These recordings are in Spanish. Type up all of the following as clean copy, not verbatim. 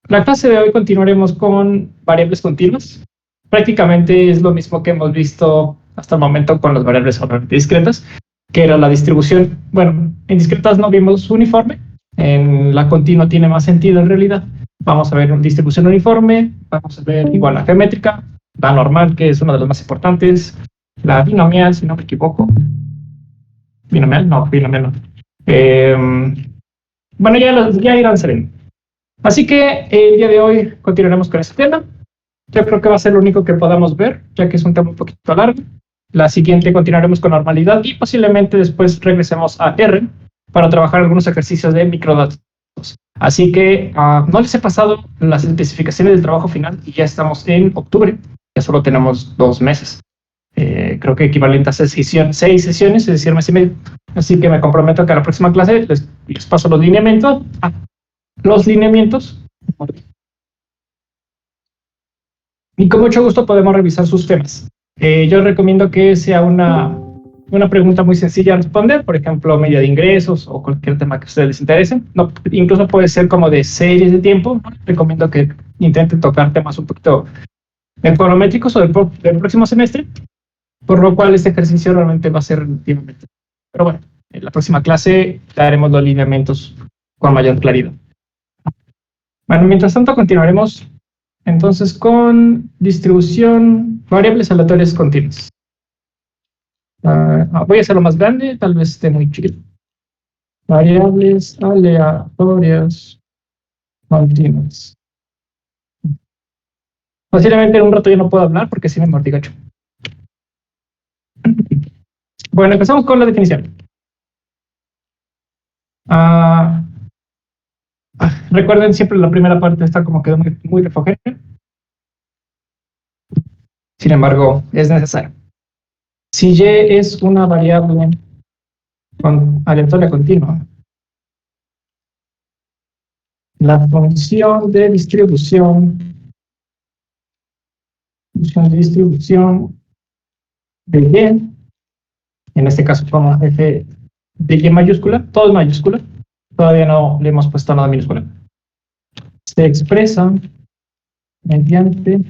La clase de hoy continuaremos con variables continuas. Prácticamente es lo mismo que hemos visto hasta el momento con las variables discretas, que era la distribución. Bueno, en discretas no vimos uniforme, en la continua tiene más sentido en realidad. Vamos a ver una distribución uniforme, vamos a ver igual la geométrica, la normal, que es una de las más importantes, la binomial, si no me equivoco. Binomial no. Bueno, ya irán saliendo. Así que el día de hoy continuaremos con este tema. Yo creo que va a ser lo único que podamos ver, ya que es un tema un poquito largo. La siguiente continuaremos con normalidad y posiblemente después regresemos a R para trabajar algunos ejercicios de microdatos. Así que no les he pasado las especificaciones del trabajo final y ya estamos en octubre. Ya solo tenemos 2 meses. Creo que equivalente a 6 sesiones, es decir, mes y medio. Así que me comprometo a que a la próxima clase les paso los lineamientos. Los lineamientos. Y con mucho gusto podemos revisar sus temas. Yo recomiendo que sea una pregunta muy sencilla a responder, por ejemplo, media de ingresos o cualquier tema que a ustedes les interese. No, incluso puede ser como de series de tiempo. Recomiendo que intenten tocar temas un poquito econométricos o del próximo semestre, por lo cual este ejercicio realmente va a ser relativamente. Pero bueno, en la próxima clase daremos los lineamientos con mayor claridad. Bueno, mientras tanto continuaremos entonces con distribución variables aleatorias continuas. Voy a hacerlo más grande, tal vez esté muy chiquito. Variables aleatorias continuas. Posiblemente en un rato ya no puedo hablar porque sí me mordigacho. Bueno, empezamos con la definición. Recuerden siempre la primera parte está como quedó muy refogénea. Sin embargo, es necesario. Si y es una variable aleatoria continua, la función de distribución de y, en este caso como f de y mayúscula, todo es mayúscula, todavía no le hemos puesto nada minúscula, se expresa mediante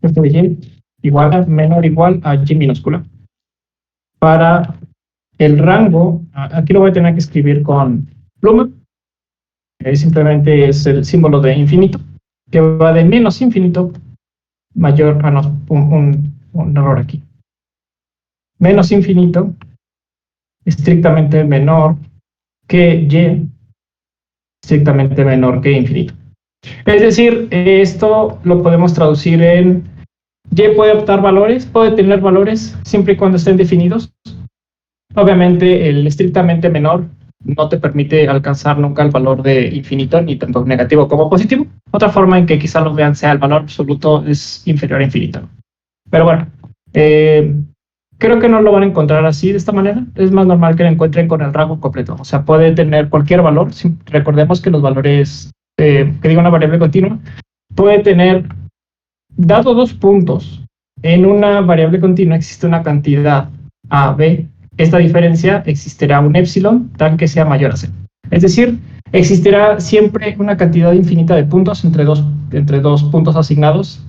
f de y igual a menor igual a y minúscula. Para el rango, aquí lo voy a tener que escribir con pluma, simplemente es el símbolo de infinito, que va de menos infinito mayor, un error aquí. Menos infinito, estrictamente menor que y, estrictamente menor que infinito. Es decir, esto lo podemos traducir en y puede tener valores siempre y cuando estén definidos. Obviamente el estrictamente menor no te permite alcanzar nunca el valor de infinito, ni tanto negativo como positivo. Otra forma en que quizá lo vean sea el valor absoluto es inferior a infinito. Pero bueno, creo que no lo van a encontrar así, de esta manera. Es más normal que lo encuentren con el rango completo. O sea, puede tener cualquier valor. Recordemos que los valores, que diga una variable continua, puede tener, dado 2 puntos, en una variable continua existe una cantidad a, b. Esta diferencia existirá un épsilon tal que sea mayor a c. Es decir, existirá siempre una cantidad infinita de puntos entre dos puntos asignados,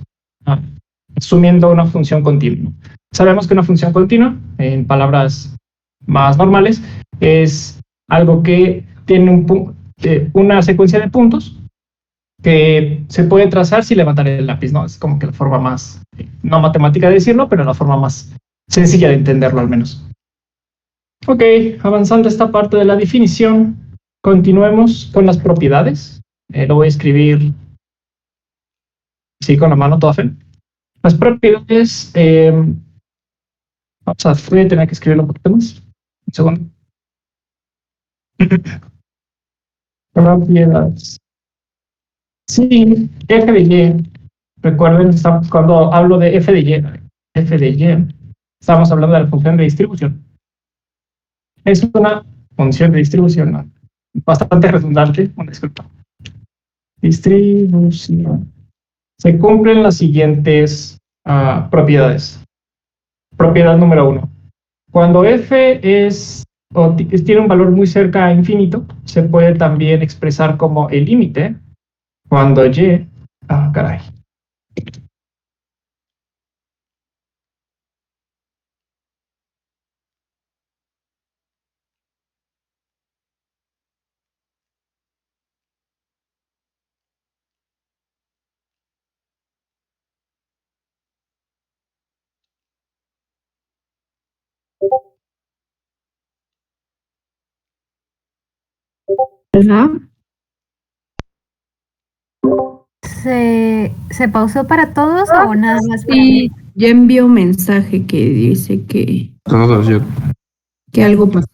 asumiendo una función continua. Sabemos que una función continua, en palabras más normales, es algo que tiene una secuencia de puntos que se puede trazar sin levantar el lápiz, ¿no? Es como que la forma más, no matemática de decirlo, pero la forma más sencilla de entenderlo al menos. Ok, avanzando esta parte de la definición, continuemos con las propiedades. Lo voy a escribir sí, con la mano toda fe. Las propiedades, voy a tener que escribirlo un poquito más. Un segundo. Propiedades. Sí, f de y. Recuerden, cuando hablo de f de y, estamos hablando de la función de distribución. Es una función de distribución, ¿no? Bastante redundante, una disculpa. Distribución. Se cumplen las siguientes propiedades. Propiedad número 1. Cuando f es o tiene un valor muy cerca a infinito, se puede también expresar como el límite cuando y... Ah, caray. ¿Verdad? ¿Se pausó para todos o nada más para mí? Sí, ya envió un mensaje que dice Todos, yo. que algo pasó.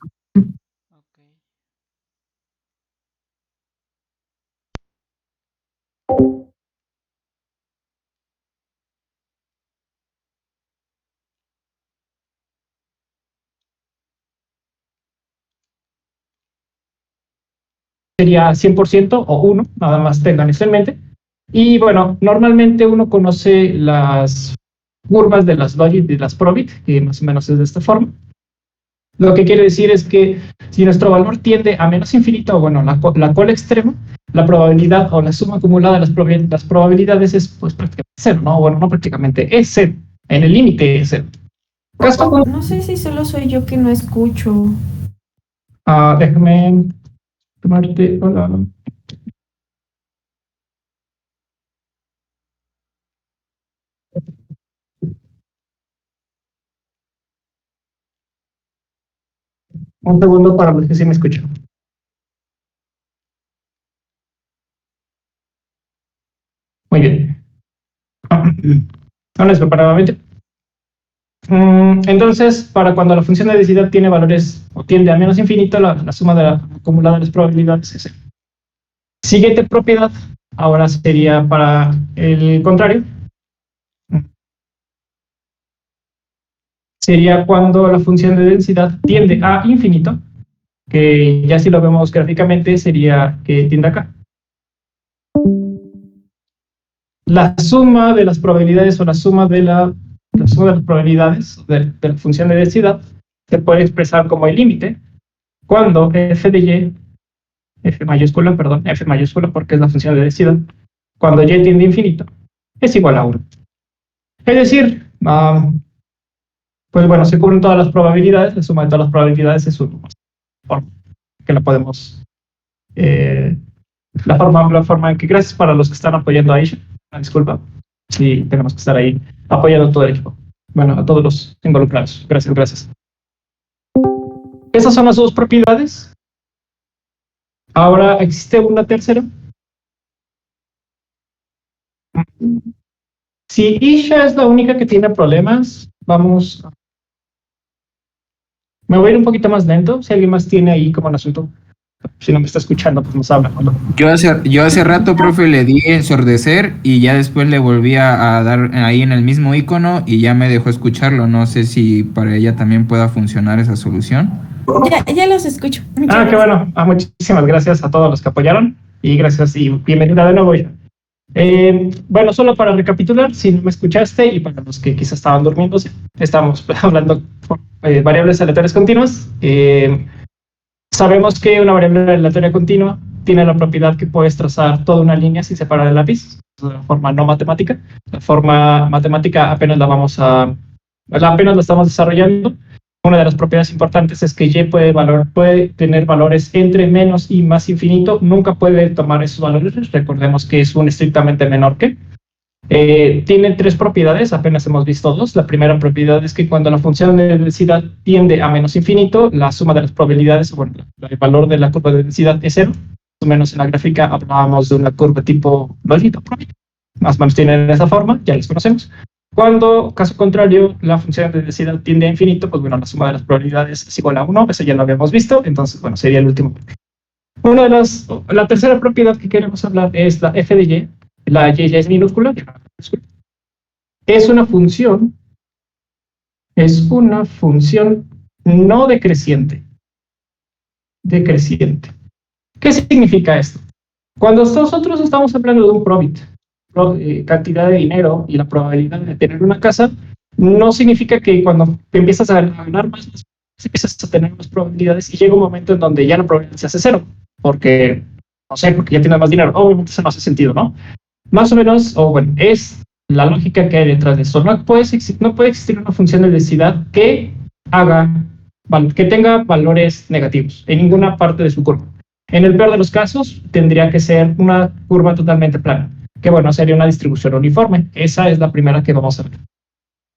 Sería 100% o 1, nada más tengan eso en mente. Y bueno, normalmente uno conoce las curvas de las logit y las probit, que más o menos es de esta forma. Lo que quiere decir es que si nuestro valor tiende a menos infinito, o bueno, la cola extrema, la probabilidad o la suma acumulada de las probabilidades es pues prácticamente cero, ¿no? Bueno, no prácticamente, es cero. En el límite es cero. No sé si solo soy yo que no escucho. Déjame tomarte... Hola. Un segundo para los que sí me escuchan. Muy bien. Ahora espero nuevamente. Entonces, para cuando la función de densidad tiene valores o tiende a menos infinito, la suma de la acumulada de las probabilidades es cero. Siguiente propiedad, ahora sería para el contrario. Sería cuando la función de densidad tiende a infinito, que ya si lo vemos gráficamente sería que tiende acá. La suma de las probabilidades o la suma de las probabilidades de la función de densidad se puede expresar como el límite cuando f de y, f mayúscula porque es la función de densidad, cuando y tiende a infinito, es igual a 1. Es decir, pues bueno, se cubren todas las probabilidades, la suma de todas las probabilidades es 1. Que la podemos... la forma en que, gracias para los que están apoyando a Aisha, disculpa, sí, tenemos que estar ahí apoyando a todo el equipo. Bueno, a todos los involucrados. Gracias. Esas son las dos propiedades. Ahora existe una tercera. Si Isha es la única que tiene problemas, vamos... Me voy a ir un poquito más lento. Si alguien más tiene ahí como un asunto, si no me está escuchando, pues nos habla. Yo hace rato, profe, le di ensordecer y ya después le volví a dar ahí en el mismo icono y ya me dejó escucharlo. No sé si para ella también pueda funcionar esa solución. Ya los escucho. Qué bueno. Muchísimas gracias a todos los que apoyaron y gracias y bienvenida de nuevo. Bueno, solo para recapitular, si no me escuchaste y para los que quizás estaban durmiendo, estamos hablando de variables aleatorias continuas. Sabemos que una variable aleatoria continua tiene la propiedad que puedes trazar toda una línea sin separar el lápiz, de forma no matemática. La forma matemática apenas la estamos desarrollando. Una de las propiedades importantes es que y puede tener valores entre menos y más infinito. Nunca puede tomar esos valores. Recordemos que es un estrictamente menor que. Tiene tres propiedades, apenas hemos visto dos. La primera propiedad es que cuando la función de densidad tiende a menos infinito, la suma de las probabilidades, bueno, el valor de la curva de densidad es cero. Más o menos en la gráfica hablábamos de una curva tipo logito. Más o menos tienen esa forma, ya los conocemos. Cuando, caso contrario, la función de densidad tiende a infinito, pues bueno, la suma de las probabilidades es igual a 1, eso ya lo habíamos visto, entonces, bueno, sería el último. La tercera propiedad que queremos hablar es la f de y. La y ya es minúscula. Es una función no decreciente. ¿Qué significa esto? Cuando nosotros estamos hablando de un probit, cantidad de dinero y la probabilidad de tener una casa, no significa que cuando empiezas a ganar más empiezas a tener más probabilidades y llega un momento en donde ya la probabilidad se hace cero, porque, no sé, porque ya tienes más dinero. Obviamente eso no hace sentido, ¿no? Más o menos, o bueno, es la lógica que hay detrás de esto. No puede existir una función de densidad que tenga valores negativos en ninguna parte de su curva. En el peor de los casos, tendría que ser una curva totalmente plana, que bueno, sería una distribución uniforme. Esa es la primera que vamos a ver.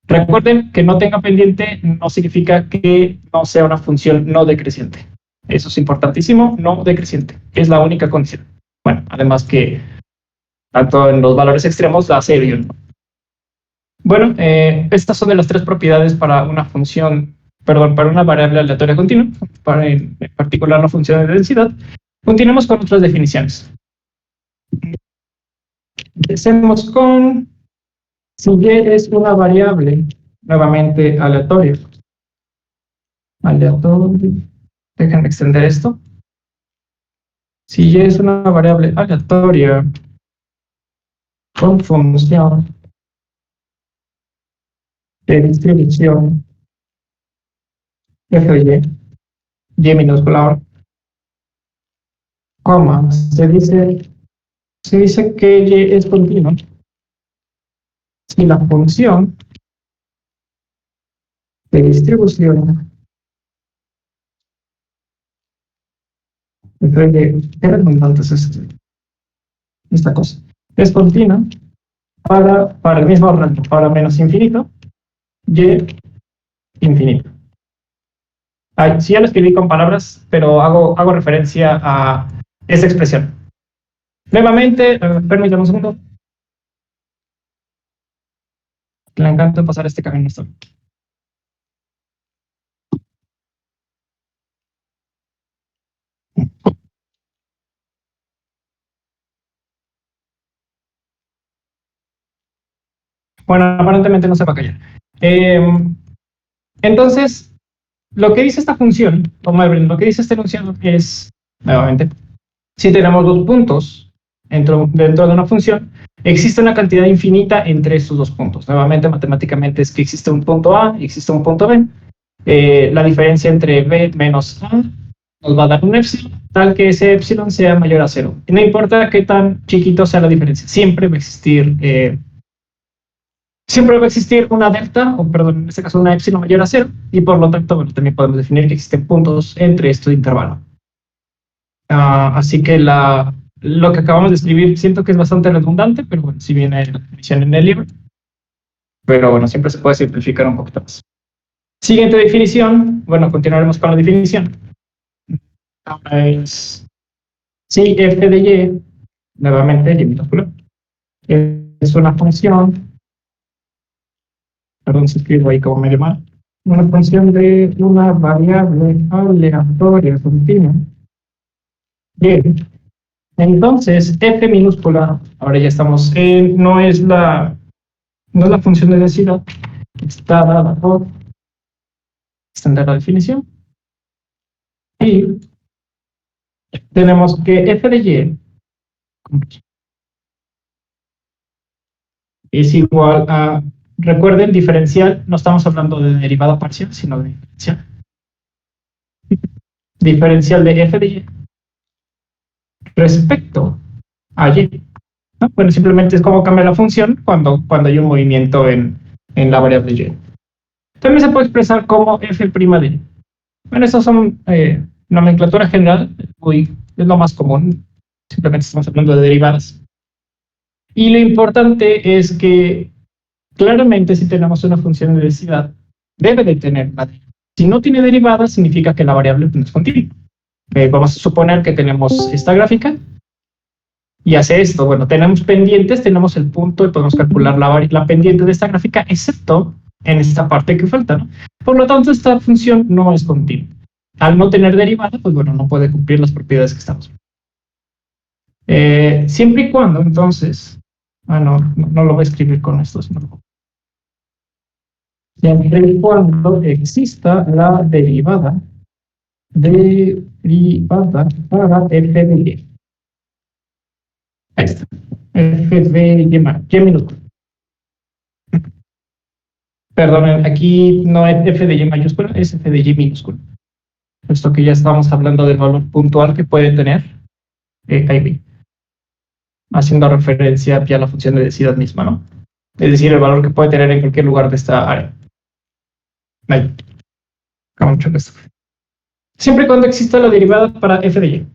Recuerden que no tenga pendiente no significa que no sea una función no decreciente. Eso es importantísimo, no decreciente. Es la única condición. Bueno, además que tanto en los valores extremos da cero, ¿no? Bueno, estas son de las tres propiedades para una función, perdón, para una variable aleatoria continua, para en particular la función de densidad. Continuemos con otras definiciones. Empecemos con si y es una variable, nuevamente aleatoria. Aleatoria. Déjenme extender esto. Si y es una variable aleatoria con función de distribución f de y minúscula, coma, se dice que y es continua si la función de distribución f de, qué redundante es esta cosa, es continua para el mismo rango, para menos infinito, y infinito. Ay, sí, ya lo escribí con palabras, pero hago referencia a esta expresión. Nuevamente, permítanme un segundo. Le encanta pasar este camino. Bueno, aparentemente no se va a callar. Entonces, lo que dice esta función, o más bien, lo que dice esta función es, nuevamente, si tenemos dos puntos dentro de una función, existe una cantidad infinita entre estos dos puntos. Nuevamente, matemáticamente es que existe un punto A y existe un punto B. La diferencia entre B menos A nos va a dar un épsilon, tal que ese épsilon sea mayor a cero. Y no importa qué tan chiquito sea la diferencia, siempre va a existir una delta, o perdón, en este caso una épsilon mayor a cero, y por lo tanto, bueno, también podemos definir que existen puntos entre este intervalo. Así que lo que acabamos de escribir siento que es bastante redundante, pero bueno, si viene la definición en el libro. Pero bueno, siempre se puede simplificar un poquito más. Siguiente definición, bueno, continuaremos con la definición. Ahora es si f de y, nuevamente y minúscula, es una función, perdón si escribo ahí como medio mal, una función de una variable aleatoria continua. Bien, entonces f minúscula, ahora ya estamos en, no es la función de densidad, está dada por extender la definición. Y tenemos que f de y es igual a, recuerden, diferencial, no estamos hablando de derivada parcial, sino de diferencial. Diferencial de f de y respecto a y. ¿No? Bueno, simplemente es como cambia la función cuando hay un movimiento en la variable y. También se puede expresar como f' de y. Bueno, esas son nomenclatura general, es lo más común. Simplemente estamos hablando de derivadas. Y lo importante es que claramente si tenemos una función de densidad, debe de tener una derivada. Si no tiene derivada, significa que la variable no es continua. Vamos a suponer que tenemos esta gráfica y hace esto. Bueno, tenemos pendientes, tenemos el punto y podemos calcular la pendiente de esta gráfica, excepto en esta parte que falta, ¿no? Por lo tanto, esta función no es continua. Al no tener derivada, pues bueno, no puede cumplir las propiedades que estamos viendo. Siempre y cuando, entonces, no lo voy a escribir con esto, sino siempre y cuando exista la derivada para f de y. Ahí está. F de y minúscula. Perdonen, aquí no es f de y mayúscula, es f de y minúscula. Esto que ya estamos hablando del valor puntual que puede tener a y b, haciendo referencia aquí a la función de densidad misma, ¿no? Es decir, el valor que puede tener en cualquier lugar de esta área. Ahí. Mucho esto. Siempre y cuando exista la derivada para f de y.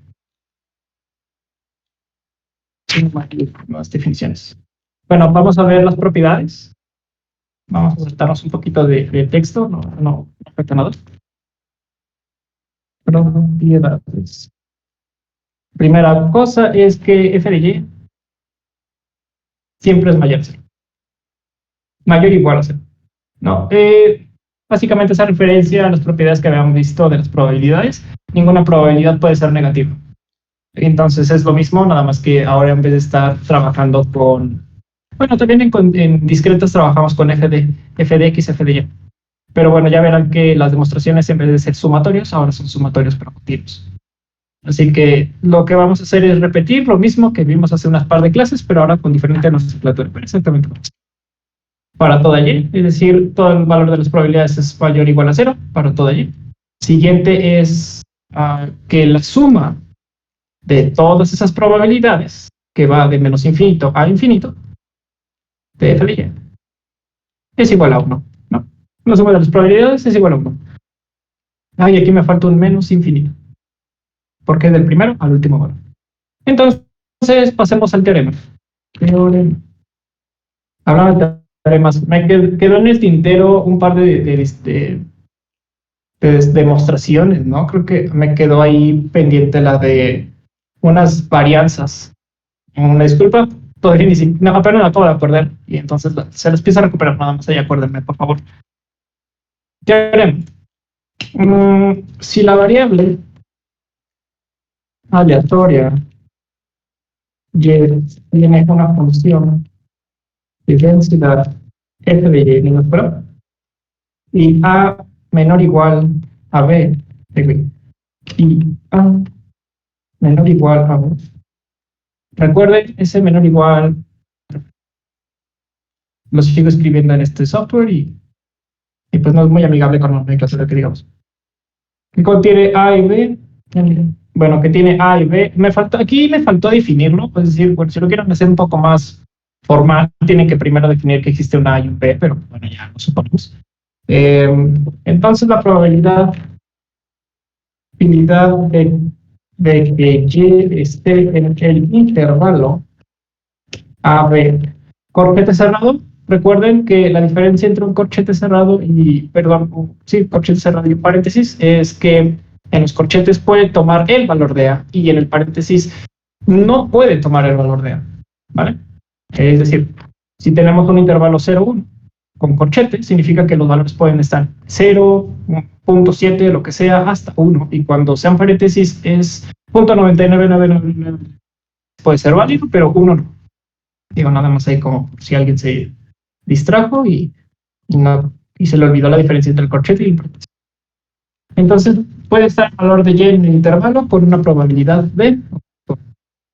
Nuevas definiciones. Bueno, vamos a ver las propiedades. Vamos a saltarnos un poquito de texto, no afecta nada. Propiedades. Primera cosa es que f de y siempre es mayor a 0. Mayor o igual a 0. No, básicamente esa referencia a las propiedades que habíamos visto de las probabilidades. Ninguna probabilidad puede ser negativa. Entonces es lo mismo, nada más que ahora en vez de estar trabajando con... Bueno, también en discretas trabajamos con f de x, f de y. Pero bueno, ya verán que las demostraciones en vez de ser sumatorios, ahora son sumatorios pero continuos. Así que lo que vamos a hacer es repetir lo mismo que vimos hace unas par de clases, pero ahora con diferente nomenclatura. Pero exactamente lo mismo. Para toda y, es decir, todo el valor de las probabilidades es mayor o igual a 0 para toda y. Siguiente es que la suma de todas esas probabilidades, que va de menos infinito a infinito, de f de y, es igual a 1, ¿no? La suma de las probabilidades es igual a 1. Y aquí me falta un menos infinito, porque es del primero al último valor. Entonces, pasemos al teorema. Hablando de teoremas, me quedó en el tintero un par de demostraciones, ¿no? Creo que me quedó ahí pendiente la de unas varianzas. Una disculpa, todavía ni siquiera, no, apenas me acabo de acordar, y entonces se les empieza a recuperar, nada más ahí acuérdenme, por favor. Teorema. Si la variable aleatoria y tiene una función de densidad f de y minúscula y a menor o igual a b de b y a menor o igual a b. Recuerden, ese menor o igual lo sigo escribiendo en este software y pues no es muy amigable con la nomenclatura que digamos. Que contiene a y b. Bueno, que tiene a y b. Aquí me faltó definirlo, es decir, bueno, si lo quieren hacer un poco más formal, tienen que primero definir que existe un a y un b, pero bueno, ya lo suponemos. Entonces la probabilidad de que y esté en el intervalo AB corchete cerrado. Recuerden que la diferencia entre un corchete cerrado y, corchete cerrado y un paréntesis es que en los corchetes puede tomar el valor de A y en el paréntesis no puede tomar el valor de A, ¿vale? Es decir, si tenemos un intervalo 0, 1 con corchete, significa que los valores pueden estar 0, 0.7, lo que sea, hasta 1, y cuando sean paréntesis es 0.99999. Puede ser válido, pero 1 no. Digo, nada más ahí como si alguien se distrajo y se le olvidó la diferencia entre el corchete y el paréntesis. Entonces, puede estar el valor de y en el intervalo con una probabilidad de,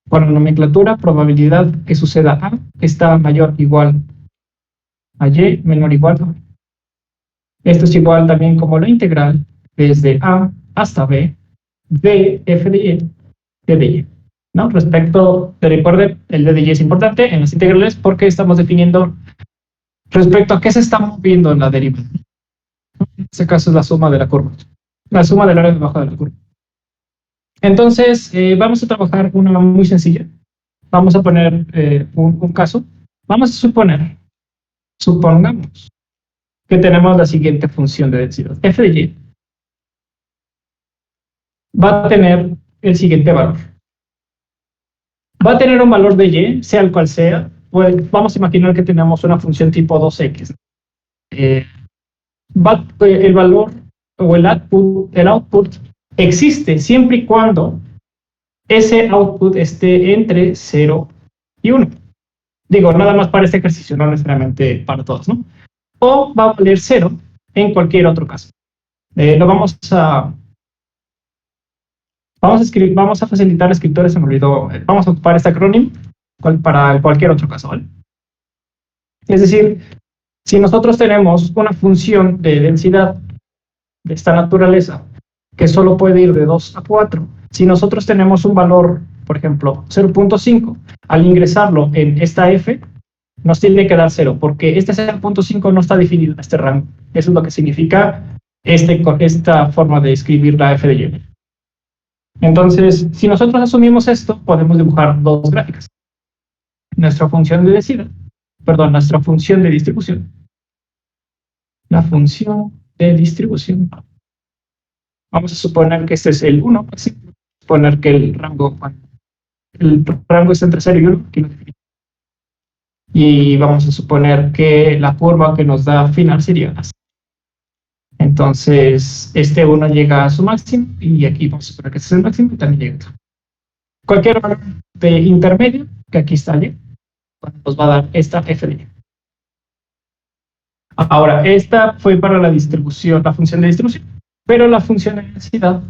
con la nomenclatura, probabilidad que suceda A está mayor o igual a y, menor o igual a B. Esto es igual también como la integral desde A hasta B de f de y, d de y. ¿No? Respecto, recuerden, el d de y es importante en las integrales porque estamos definiendo respecto a qué se está moviendo en la derivada. En este caso es la suma de la curva, la suma del área de baja de la curva. Entonces, vamos a trabajar una muy sencilla. Vamos a poner un caso. Vamos a supongamos que tenemos la siguiente función de densidad. F de y va a tener el siguiente valor. Va a tener un valor de y, sea el cual sea. Pues vamos a imaginar que tenemos una función tipo 2x. El valor o el output existe siempre y cuando ese output esté entre 0 y 1. Digo, nada más para este ejercicio, no necesariamente para todos, ¿no? O va a valer 0 en cualquier otro caso. Vamos a facilitar a escritores, se me olvidó, vamos a ocupar este acrónimo para cualquier otro caso, ¿vale? Es decir, Si nosotros tenemos una función de densidad de esta naturaleza que solo puede ir de 2 a 4, si nosotros tenemos un valor, por ejemplo, 0.5, al ingresarlo en esta f, nos tiene que dar 0, porque este 0.5 no está definido en este rango. Eso es lo que significa esta forma de escribir la f de y. Entonces, si nosotros asumimos esto, podemos dibujar dos gráficas. Nuestra función de densidad, nuestra función de distribución. La función de distribución. Vamos a suponer que este es el 1, así suponer que el rango es entre 0 y 1, aquí lo definimos. Y vamos a suponer que la curva que nos da final sería así. Entonces, este 1 llega a su máximo, y aquí vamos a suponer que este es el máximo, y también llega a otro. Cualquier valor de intermedio, que aquí está y, nos va a dar esta f de y. Ahora, esta fue para la distribución, la función de distribución, pero la función de densidad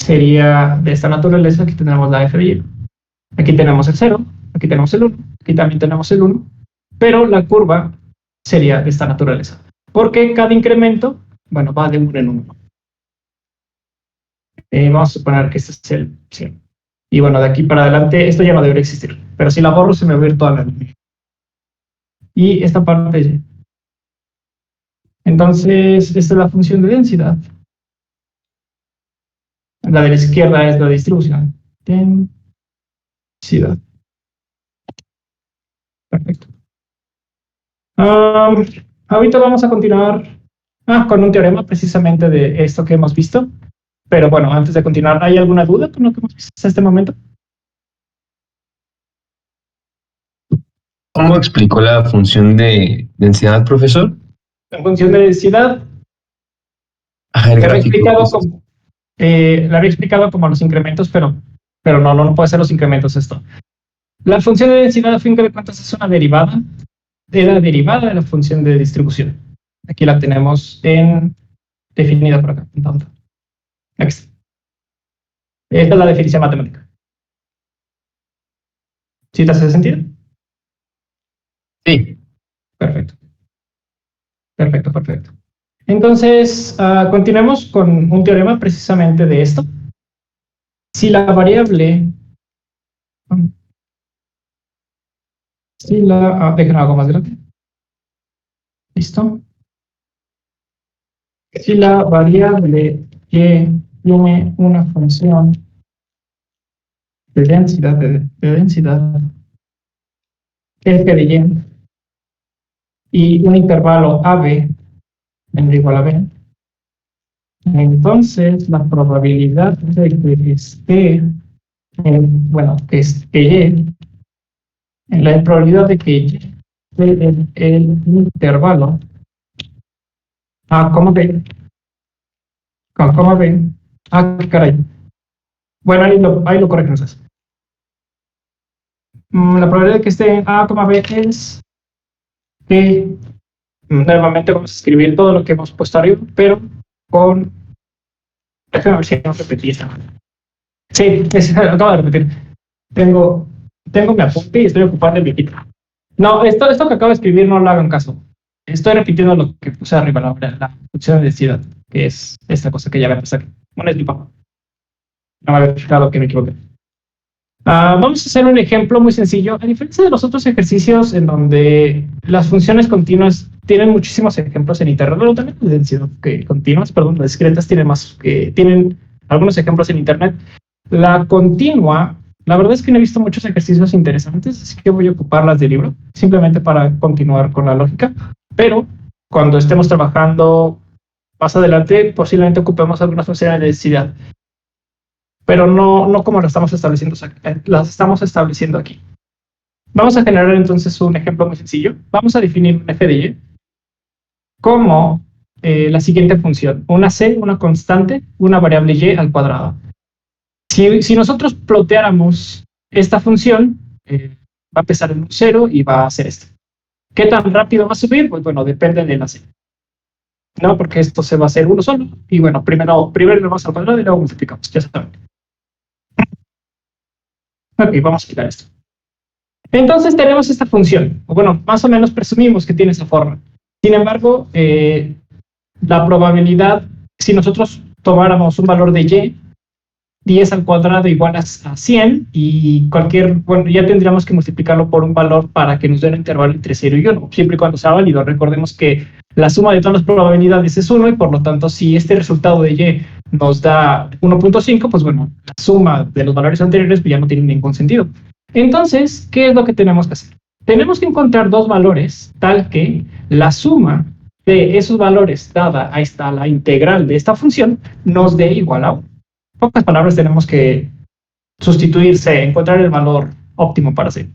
sería de esta naturaleza. Aquí tenemos la f de y. Aquí tenemos el 0, aquí tenemos el 1, aquí también tenemos el 1, pero la curva sería de esta naturaleza, porque cada incremento, va de 1 en 1. Vamos a suponer que este es el 100. Y de aquí para adelante, esto ya no debería existir, pero si la borro se me va a ir toda la línea. Y esta parte es y. Entonces, esta es la función de densidad. La de la izquierda es la distribución. Densidad. Perfecto. Ahorita vamos a continuar con un teorema precisamente de esto que hemos visto. Pero antes de continuar, ¿hay alguna duda con lo que hemos visto hasta este momento? ¿Cómo explicó la función de densidad, profesor? La función de densidad Ajá, el la había gráfico. explicado como los incrementos, pero no puede ser los incrementos esto. La función de densidad, a fin de cuentas, es una derivada de la derivada de la función de distribución. Aquí la tenemos definida por acá. Entonces, next. Esta es la definición matemática. ¿Sí te hace sentido? Sí. Perfecto. Entonces, continuemos con un teorema precisamente de esto. Si la variable... dejen algo más grande. ¿Listo? Si la variable y tiene una función de densidad, f de y un intervalo AB menor o igual a B, entonces la probabilidad de que esté, la probabilidad de que y esté en el intervalo ¿cómo B? ¿Cómo B? ¿Qué caray? Ahí lo corregimos. La probabilidad de que esté en A, B es que nuevamente vamos a escribir todo lo que hemos puesto arriba, pero con... Déjame ver si no repetí esta. Sí, lo acabo de repetir. Tengo mi apunte y estoy ocupando mi equipo. No, esto que acabo de escribir no lo hagan caso. Estoy repitiendo lo que puse arriba, la función de densidad, que es esta cosa que ya voy a pasar. Bueno, es mi papá. No me había fijado que me equivoqué. Vamos a hacer un ejemplo muy sencillo. A diferencia de los otros ejercicios en donde las funciones continuas tienen muchísimos ejemplos en internet, pero también de densidad continuas, las discretas tienen algunos ejemplos en internet. La continua, la verdad es que no he visto muchos ejercicios interesantes, así que voy a ocuparlas de libro, simplemente para continuar con la lógica. Pero cuando estemos trabajando más adelante, posiblemente ocupemos algunas funciones de densidad. Pero no como las estamos estableciendo aquí. Vamos a generar entonces un ejemplo muy sencillo. Vamos a definir un f de y como la siguiente función: una c, una constante, una variable y al cuadrado. Si nosotros ploteáramos esta función, va a empezar en un 0 y va a hacer esto. ¿Qué tan rápido va a subir? Pues depende de la c. No, porque esto se va a hacer uno solo. Y primero lo vamos al cuadrado y luego multiplicamos. Ya saben. Ok, vamos a quitar esto. Entonces tenemos esta función, o bueno, más o menos presumimos que tiene esa forma. Sin embargo, la probabilidad, si nosotros tomáramos un valor de y, 10 al cuadrado igual a 100, y bueno, ya tendríamos que multiplicarlo por un valor para que nos dé un intervalo entre 0 y 1, siempre y cuando sea válido. Recordemos que la suma de todas las probabilidades es 1, y por lo tanto, si este resultado de y nos da 1.5, pues bueno, la suma de los valores anteriores pues ya no tiene ningún sentido. Entonces, ¿qué es lo que tenemos que hacer? Tenemos que encontrar dos valores tal que la suma de esos valores dada a la integral de esta función nos dé igual a 1. En pocas palabras, tenemos que sustituirse, encontrar el valor óptimo para C.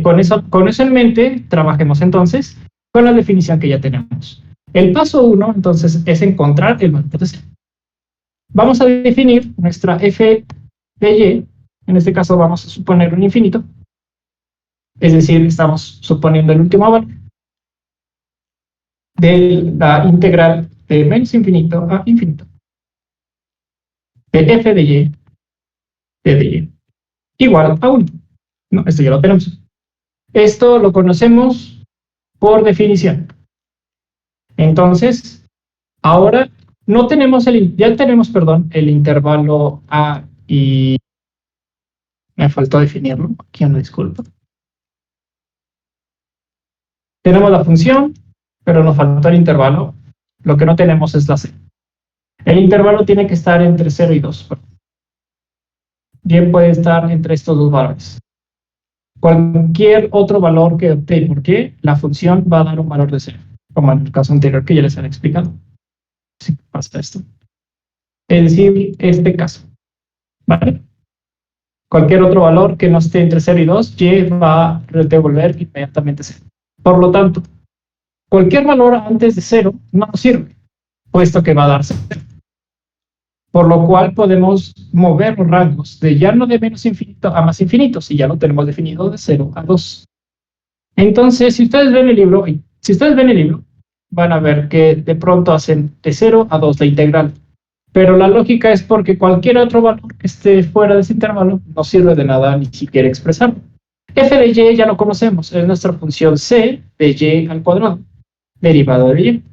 Con eso en mente, trabajemos entonces con la definición que ya tenemos. El paso 1, entonces, es encontrar el valor de C. Vamos a definir nuestra f de y. En este caso vamos a suponer un infinito. Es decir, estamos suponiendo el último valor de la integral de menos infinito a infinito de f de y de y igual a 1. No, esto ya lo tenemos. Esto lo conocemos por definición. Entonces, ahora no tenemos ya tenemos, el intervalo a y me faltó definirlo. Aquí una disculpa. Tenemos la función, pero nos faltó el intervalo. Lo que no tenemos es la c. El intervalo tiene que estar entre 0 y 2. Bien puede estar entre estos dos valores. Cualquier otro valor que obtenga por y, la función va a dar un valor de 0, como en el caso anterior que ya les había explicado. Si pasa esto. Es decir, este caso. ¿Vale? Cualquier otro valor que no esté entre 0 y 2, y va a devolver inmediatamente 0. Por lo tanto, cualquier valor antes de 0 no nos sirve, puesto que va a dar 0. Por lo cual podemos mover los rangos de ya no de menos infinito a más infinito, si ya lo tenemos definido de 0 a 2. Entonces, si ustedes ven el libro, van a ver que de pronto hacen de 0 a 2 la integral. Pero la lógica es porque cualquier otro valor que esté fuera de ese intervalo no sirve de nada ni siquiera expresarlo. F de y ya lo conocemos, es nuestra función c de y al cuadrado, derivada de y.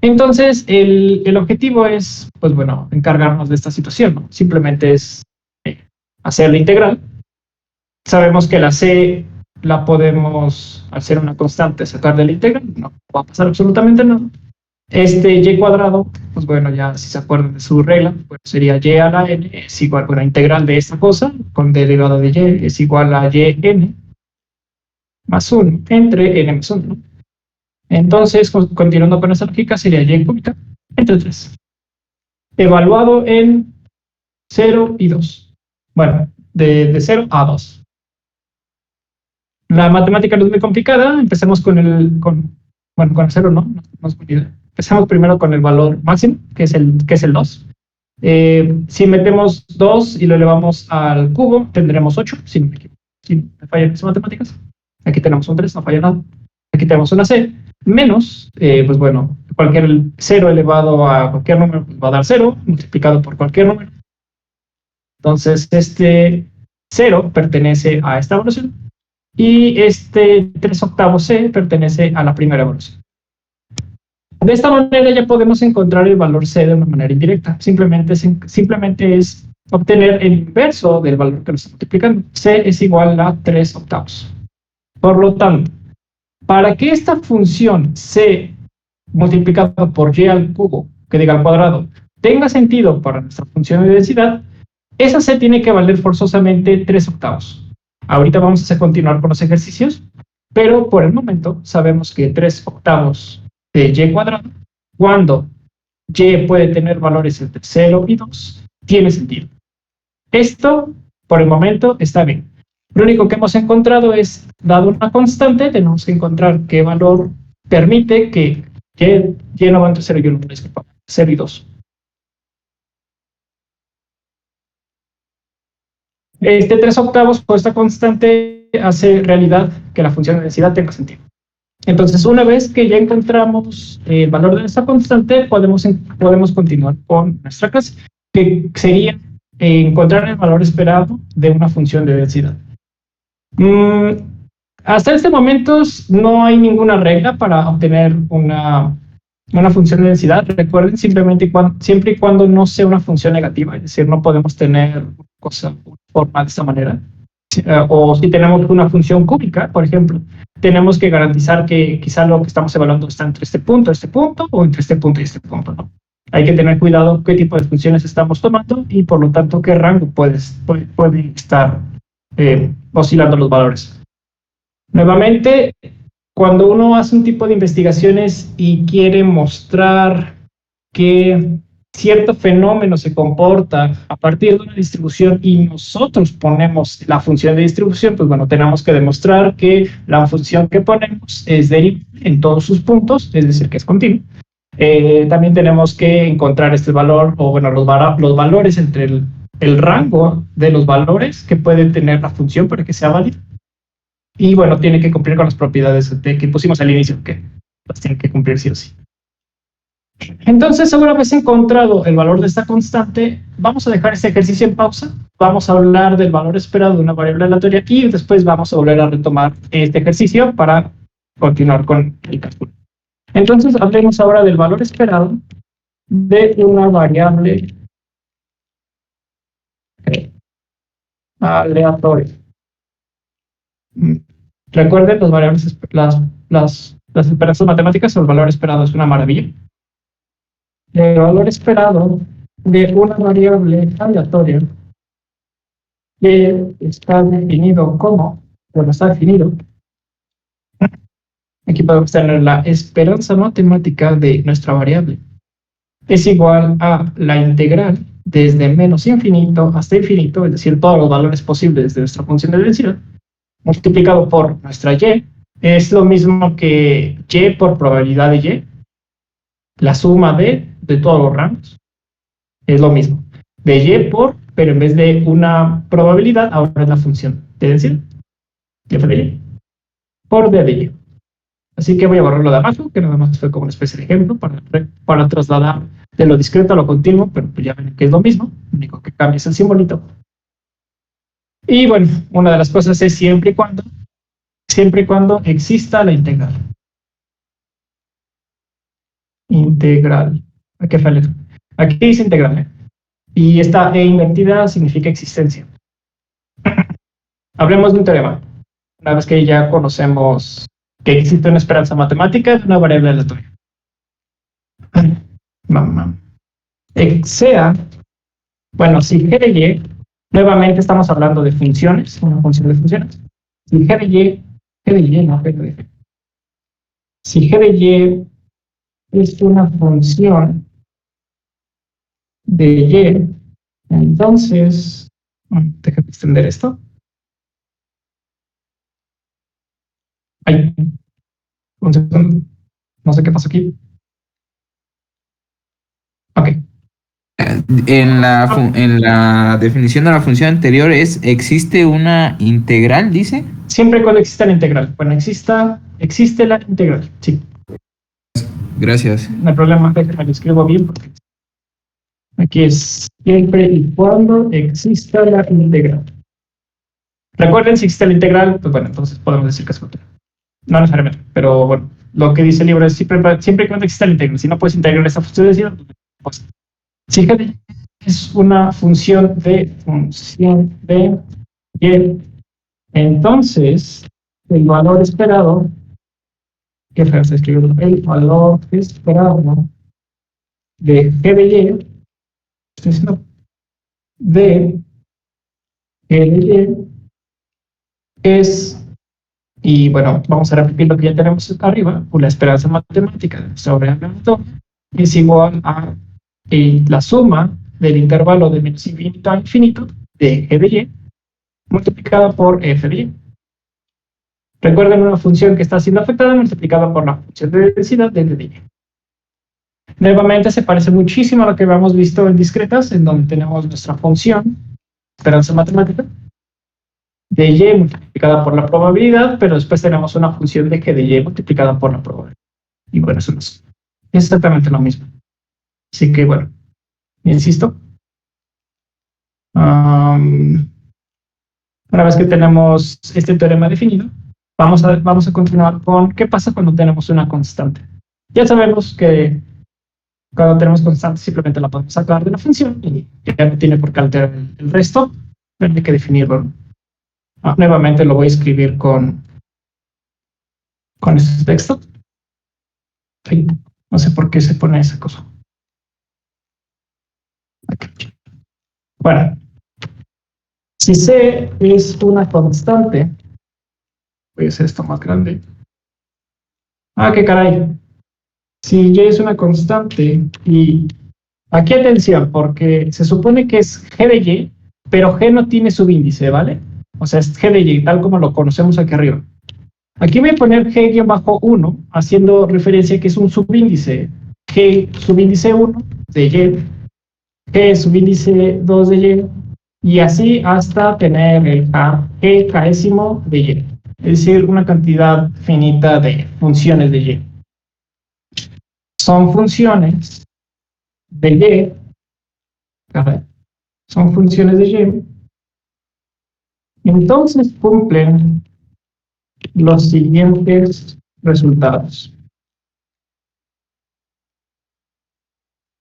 Entonces, el objetivo es, pues bueno, encargarnos de esta situación, ¿no? Simplemente es hacer la integral. Sabemos que la c la podemos, al ser una constante, sacar de la integral, no va a pasar absolutamente nada. Este y cuadrado, pues bueno, ya si se acuerdan de su regla, pues sería y a la n es igual a la integral de esta cosa, con derivada de y, es igual a yn más 1 entre n más 1, ¿no? Entonces, continuando con esta lógica, sería y cúbica entre 3. Evaluado en 0 y 2. Bueno, de 0 a 2. La matemática no es muy complicada. Empecemos con el 0, no es buena idea. Empezamos primero con el valor máximo, que es el 2. Si metemos 2 y lo elevamos al cubo, tendremos 8, si no me fallan las matemáticas. Aquí tenemos un 3, no falla nada. Aquí tenemos una c, menos, pues bueno, cualquier 0 elevado a cualquier número pues va a dar 0, multiplicado por cualquier número. Entonces, este 0 pertenece a esta evaluación, y este 3/8 c pertenece a la primera evaluación. De esta manera ya podemos encontrar el valor c de una manera indirecta. Simplemente es obtener el inverso del valor que lo está multiplicando. C es igual a 3/8. Por lo tanto, para que esta función c multiplicada por y al cubo, que diga al cuadrado, tenga sentido para nuestra función de densidad, esa c tiene que valer forzosamente 3/8. Ahorita vamos a continuar con los ejercicios, pero por el momento sabemos que 3/8 de y cuadrado, cuando y puede tener valores entre 0 y 2, tiene sentido. Esto, por el momento, está bien. Lo único que hemos encontrado es, dado una constante, tenemos que encontrar qué valor permite que y no va entre 0 y 1, 0 y 2. Este 3/8, por esta constante, hace realidad que la función de densidad tenga sentido. Entonces, una vez que ya encontramos el valor de esta constante, podemos continuar con nuestra clase, que sería encontrar el valor esperado de una función de densidad. Hasta este momento no hay ninguna regla para obtener una función de densidad. Recuerden, siempre y cuando no sea una función negativa, es decir, no podemos tener una forma de esta manera. O si tenemos una función cúbica, por ejemplo, tenemos que garantizar que quizá lo que estamos evaluando está entre este punto, o entre este punto y este punto, ¿no? Hay que tener cuidado qué tipo de funciones estamos tomando y por lo tanto qué rango puede estar oscilando los valores. Nuevamente, cuando uno hace un tipo de investigaciones y quiere mostrar que cierto fenómeno se comporta a partir de una distribución y nosotros ponemos la función de distribución, pues bueno, tenemos que demostrar que la función que ponemos es derivable en todos sus puntos, es decir, que es continua. También tenemos que encontrar este valor, o bueno, los valores entre el rango de los valores que puede tener la función para que sea válida. Y bueno, tiene que cumplir con las propiedades que pusimos al inicio, que las tiene que cumplir sí o sí. Entonces, una vez encontrado el valor de esta constante, vamos a dejar este ejercicio en pausa. Vamos a hablar del valor esperado de una variable aleatoria y después vamos a volver a retomar este ejercicio para continuar con el cálculo. Entonces, hablemos ahora del valor esperado de una variable aleatoria. Recuerden, las variables, las esperanzas matemáticas, el valor esperado es una maravilla. El valor esperado de una variable aleatoria que está definido como, bueno, está definido. Aquí podemos tener la esperanza matemática de nuestra variable. Es igual a la integral desde menos infinito hasta infinito, es decir, todos los valores posibles de nuestra función de densidad, multiplicado por nuestra y, es lo mismo que y por probabilidad de y, la suma de todos los rangos, es lo mismo, de y por, pero en vez de una probabilidad, ahora es la función de densidad, f de y, por d de y. Así que voy a borrarlo de abajo, que nada más fue como una especie de ejemplo para trasladar de lo discreto a lo continuo, pero pues ya ven que es lo mismo, lo único que cambia es el simbolito. Y bueno, una de las cosas es siempre y cuando exista la integral. Integral. Aquí falta. Aquí dice integral, y esta e invertida significa existencia. Hablemos de un teorema. Una vez que ya conocemos que existe una esperanza matemática de una variable aleatoria. Sea, bueno, si g de y, nuevamente estamos hablando de funciones, una función de funciones. Si g de y, si g de y es una función de y, entonces, déjame extender esto. Ay, un segundo, no sé qué pasó aquí. Ok. En la definición de la función anterior ¿existe una integral, dice? Siempre y cuando exista la integral. Bueno, existe la integral, sí. Gracias. No hay problema, déjame lo escribo bien porque aquí es siempre y cuando exista la integral. Recuerden, si existe la integral, pues bueno, entonces podemos decir que es útil. No necesariamente, pero bueno, lo que dice el libro es siempre y cuando exista la integral. Si no puedes integrar esa función de densidad, pues si es una función de y, entonces el valor esperado, que fue se escribió, el valor esperado de g de y, estoy diciendo, de g de y es, y bueno, vamos a repetir lo que ya tenemos acá arriba, pues la esperanza matemática de nuestra variable aleatoria es igual a la suma del intervalo de menos infinito a infinito de g de y multiplicada por f de y. Recuerden una función que está siendo afectada multiplicada por la función de densidad de d de y. Nuevamente se parece muchísimo a lo que habíamos visto en discretas, en donde tenemos nuestra función, esperanza matemática, de y multiplicada por la probabilidad, pero después tenemos una función de g de y multiplicada por la probabilidad. Y bueno, eso es exactamente lo mismo. Así que bueno, insisto. Una vez que tenemos este teorema definido, vamos a continuar con qué pasa cuando tenemos una constante. Ya sabemos que cuando tenemos constante simplemente la podemos sacar de la función y ya no tiene por qué alterar el resto, pero hay que definirlo, ¿no? Nuevamente lo voy a escribir con este texto. Ay, no sé por qué se pone esa cosa. Bueno, si C es una constante, voy a hacer esto más grande. Qué caray. Si Y es una constante y aquí atención, porque se supone que es G de Y, pero G no tiene subíndice, ¿vale? O sea, es G de Y, tal como lo conocemos aquí arriba. Aquí voy a poner G-1, haciendo referencia a que es un subíndice. G subíndice 1 de Y, G subíndice 2 de Y, y así hasta tener el G késimo de Y. Es decir, una cantidad finita de funciones de Y. Son funciones de Y, son funciones de Y, entonces cumplen los siguientes resultados.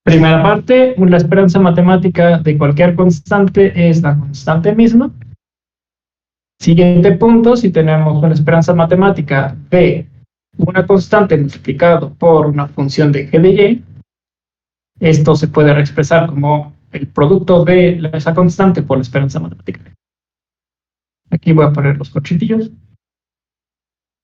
Primera parte, la esperanza matemática de cualquier constante es la constante misma. Siguiente punto, si tenemos una esperanza matemática de una constante multiplicado por una función de G de Y, esto se puede expresar como el producto de esa constante por la esperanza matemática. Aquí voy a poner los corchetillos.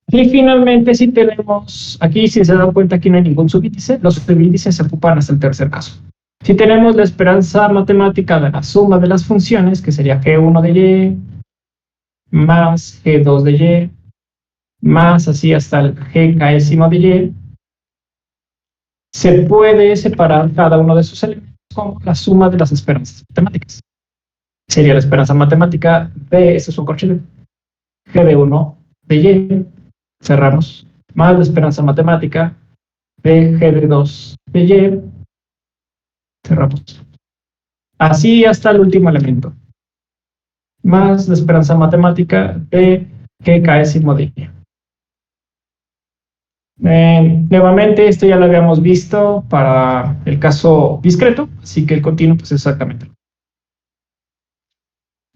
Y finalmente, si tenemos, aquí si se dan cuenta, aquí no hay ningún subíndice, los subíndices se ocupan hasta el tercer caso. Si tenemos la esperanza matemática de la suma de las funciones, que sería G1 de Y, más G2 de Y, más así hasta el G késimo de Y, se puede separar cada uno de esos elementos como la suma de las esperanzas matemáticas. Sería la esperanza matemática de, este es un corchete, G de 1 de Y, cerramos, más la esperanza matemática de G de 2 de Y, cerramos. Así hasta el último elemento, más la esperanza matemática de G késimo de Y. Nuevamente, esto ya lo habíamos visto para el caso discreto, así que el continuo pues es exactamente.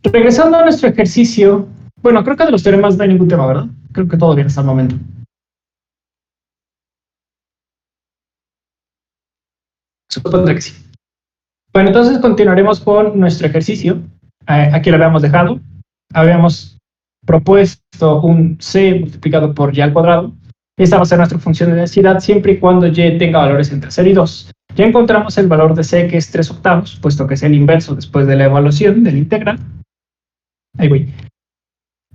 Regresando a nuestro ejercicio, bueno, creo que de los teoremas no hay ningún tema, ¿verdad? Creo que todo bien hasta el momento. Supondré que sí. Bueno, entonces continuaremos con nuestro ejercicio. Aquí lo habíamos dejado. Habíamos propuesto un C multiplicado por Y al cuadrado. Esta va a ser nuestra función de densidad siempre y cuando Y tenga valores entre 0 y 2. Ya encontramos el valor de C, que es 3/8, puesto que es el inverso después de la evaluación del integral. Ahí voy.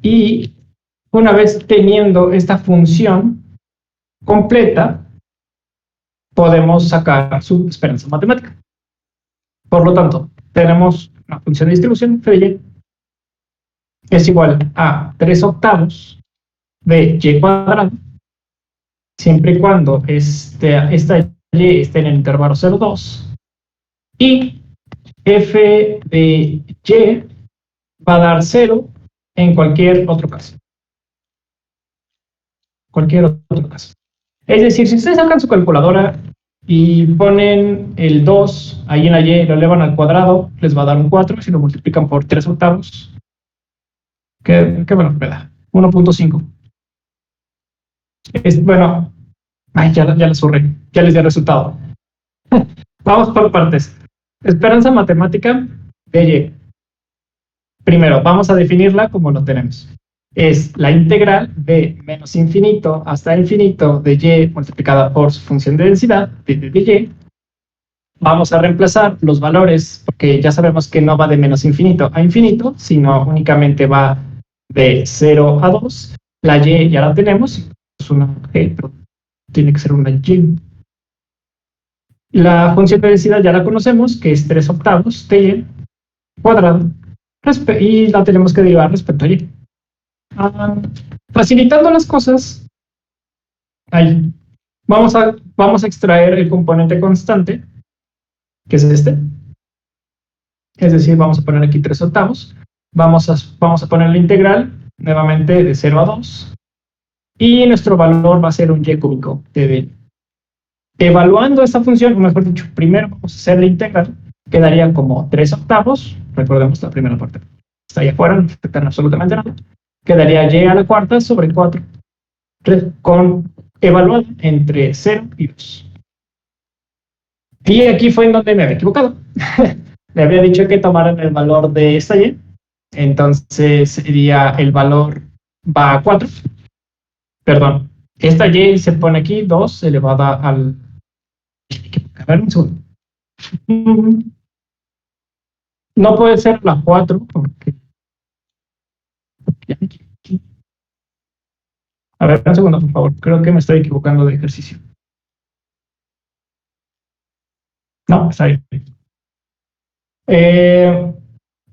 Y una vez teniendo esta función completa, podemos sacar su esperanza matemática. Por lo tanto, tenemos una función de distribución F de Y es igual a 3/8 de Y cuadrado, siempre y cuando esta Y esté en el intervalo 0,2, y F de Y va a dar 0 en cualquier otro caso. Es decir, si ustedes sacan su calculadora y ponen el 2 ahí en la Y, lo elevan al cuadrado, les va a dar un 4, si lo multiplican por 3/8, ¿qué bueno me da? 1.5. Bueno, ya les surré, ya les di el resultado. Vamos por partes. Esperanza matemática de Y. Primero, vamos a definirla como lo tenemos. Es la integral de menos infinito hasta infinito de Y multiplicada por su función de densidad, de Y. Vamos a reemplazar los valores, porque ya sabemos que no va de menos infinito a infinito, sino únicamente va de 0 a 2. La Y ya la tenemos, es una G, pero tiene que ser una Y. La función de densidad ya la conocemos, que es 3/8 de Y cuadrado, y la tenemos que derivar respecto a Y. Facilitando las cosas, ahí vamos a extraer el componente constante, que es este. Es decir, vamos a poner aquí 3/8. Vamos a poner la integral nuevamente de 0 a 2. Y nuestro valor va a ser un y cúbico de d. Evaluando esta función, o mejor dicho, primero vamos a hacer la integral, quedaría como 3/8. Recordemos la primera parte. Está ahí afuera, no afecta absolutamente nada. Quedaría y a la cuarta sobre 4. Evaluado entre 0 y 2. Y aquí fue en donde me había equivocado. Le había dicho que tomaran el valor de esta y. Entonces sería el valor va a 4. Perdón. Esta y se pone aquí 2 elevada al... A ver, un segundo. No puede ser la 4 porque... A ver, un segundo, por favor. Creo que me estoy equivocando de ejercicio. No, está bien.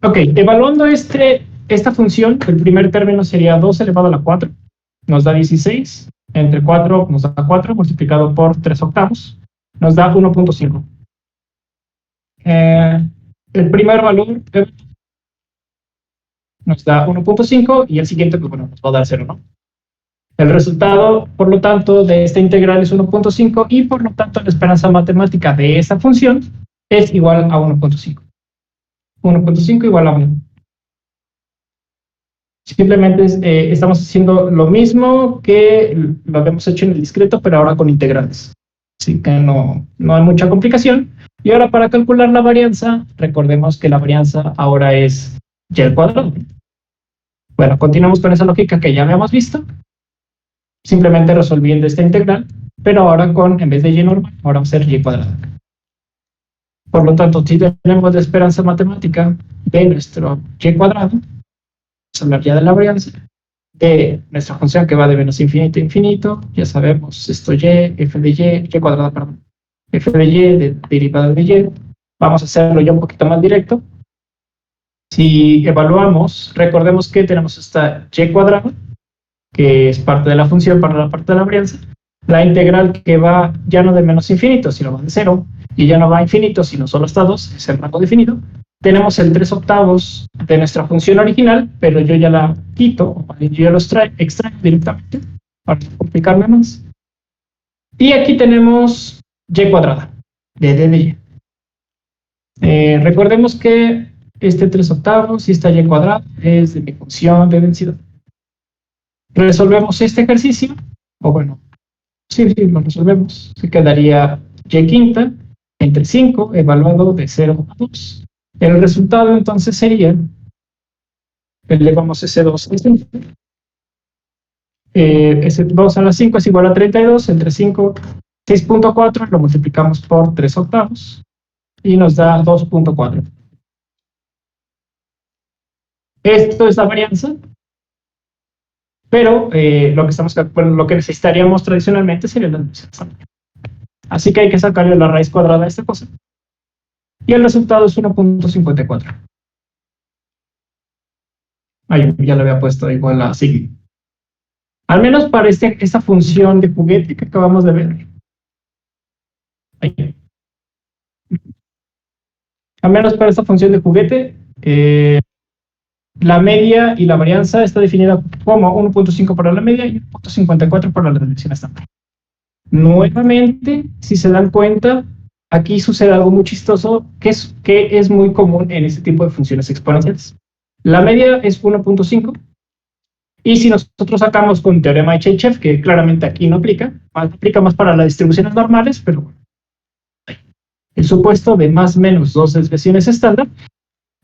Ok, evaluando esta función, el primer término sería 2 elevado a la 4. Nos da 16. Entre 4 nos da 4, multiplicado por 3/8. Nos da 1.5. El primer valor nos da 1.5 y el siguiente, pues bueno, nos va a dar 0, ¿no? El resultado, por lo tanto, de esta integral es 1.5 y por lo tanto la esperanza matemática de esta función es igual a 1.5. 1.5 igual a 1. Simplemente estamos haciendo lo mismo que lo habíamos hecho en el discreto, pero ahora con integrales. Así que no hay mucha complicación. Y ahora para calcular la varianza, recordemos que la varianza ahora es y al cuadrado. Bueno, continuamos con esa lógica que ya habíamos visto. Simplemente resolviendo esta integral, pero ahora en vez de y normal, ahora va a ser y cuadrada. Por lo tanto, si tenemos la esperanza matemática de nuestro y cuadrado, vamos a hablar ya de la varianza de nuestra función que va de menos infinito a infinito. Ya sabemos esto y, f de y cuadrada, perdón, f de y, de derivada de y. Vamos a hacerlo ya un poquito más directo. Si evaluamos, recordemos que tenemos esta y cuadrada, que es parte de la función para la parte de la varianza. La integral que va ya no de menos infinito, sino va de 0, y ya no va a infinito, sino solo hasta 2, es el rango definido. Tenemos el 3/8 de nuestra función original, pero yo ya la quito, yo ya lo extraigo directamente, para no complicarme más. Y aquí tenemos y cuadrada, de d de y. Recordemos que este 3/8 y esta y cuadrada es de mi función de densidad. Resolvemos este ejercicio, o bueno, sí, lo resolvemos. Se quedaría y quinta entre 5, evaluado de 0 a 2. El resultado entonces sería, elevamos ese 2 a 5. Ese 2 a la 5 es igual a 32, entre 5, 6.4, lo multiplicamos por 3/8 y nos da 2.4. Esto es la varianza. Pero lo que necesitaríamos tradicionalmente sería la división. Así que hay que sacarle la raíz cuadrada a esta cosa. Y el resultado es 1.54. Ahí ya le había puesto igual a sigma. Al menos para esta función de juguete que acabamos de ver. Ahí. Al menos para esta función de juguete, la media y la varianza está definida como 1.5 para la media y 1.54 para la división estándar. Nuevamente, si se dan cuenta, aquí sucede algo muy chistoso que es muy común en este tipo de funciones exponenciales. La media es 1.5 y si nosotros sacamos con teorema de Chebyshev, que claramente aquí no aplica más para las distribuciones normales, pero bueno, el supuesto de más menos dos desviaciones estándar,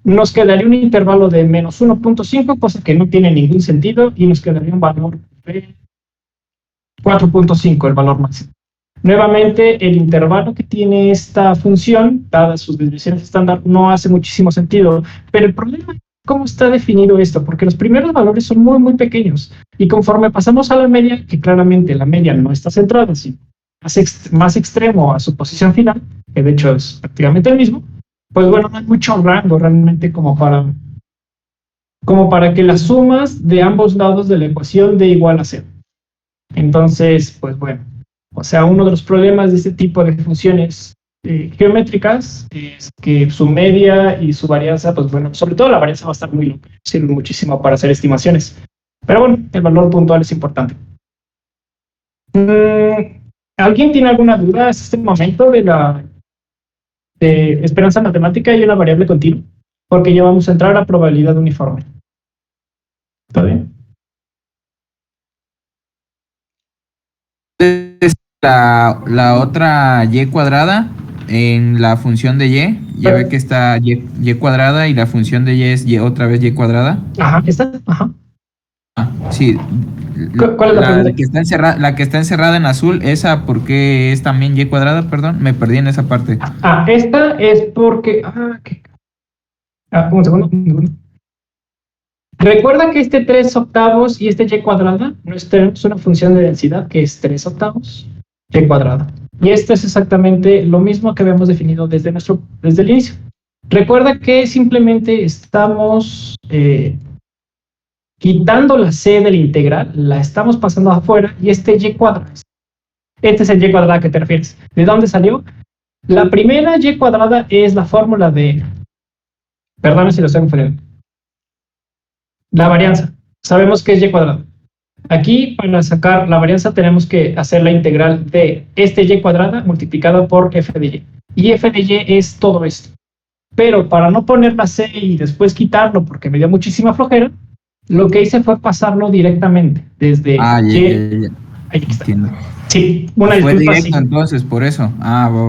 nos quedaría un intervalo de menos 1.5, cosa que no tiene ningún sentido, y nos quedaría un valor de 4.5, el valor máximo. Nuevamente, el intervalo que tiene esta función, dadas sus desviaciones estándar, no hace muchísimo sentido, pero el problema es cómo está definido esto, porque los primeros valores son muy, muy pequeños, y conforme pasamos a la media, que claramente la media no está centrada, sino más extremo a su posición final, que de hecho es prácticamente el mismo, pues bueno, no hay mucho rango realmente como para que las sumas de ambos lados de la ecuación dé igual a 0. Entonces, pues bueno, o sea, uno de los problemas de este tipo de funciones geométricas es que su media y su varianza, pues bueno, sobre todo la varianza va a estar muy loca, sirve muchísimo para hacer estimaciones. Pero bueno, el valor puntual es importante. ¿Alguien tiene alguna duda hasta este momento de esperanza matemática y una variable continua? Porque ya vamos a entrar a probabilidad uniforme. ¿Está bien? La otra y cuadrada en la función de y, ya ve que está y cuadrada y la función de y es otra vez y cuadrada. Ajá, ¿está? Ajá. Sí. ¿Cuál es la pregunta? La que está encerrada en azul, esa, ¿por qué es también y cuadrada? Perdón, me perdí en esa parte. Esta es porque... un segundo. Recuerda que este 3 octavos y este y cuadrada, tenemos una función de densidad que es 3 octavos y cuadrada. Y esto es exactamente lo mismo que habíamos definido desde el inicio. Recuerda que simplemente estamos quitando la c de la integral, la estamos pasando afuera, y este y cuadrada. Este es el y cuadrada a que te refieres. ¿De dónde salió? La primera y cuadrada es la fórmula de... Perdón si lo estoy confundiendo. La varianza. Sabemos que es y cuadrada. Aquí, para sacar la varianza, tenemos que hacer la integral de este y cuadrada multiplicada por f de y. Y f de y es todo esto. Pero para no poner la c y después quitarlo, porque me dio muchísima flojera, lo que hice fue pasarlo directamente desde y. Ya. Ahí está. Entiendo. Sí, una Fue disculpa. directo, entonces, por eso.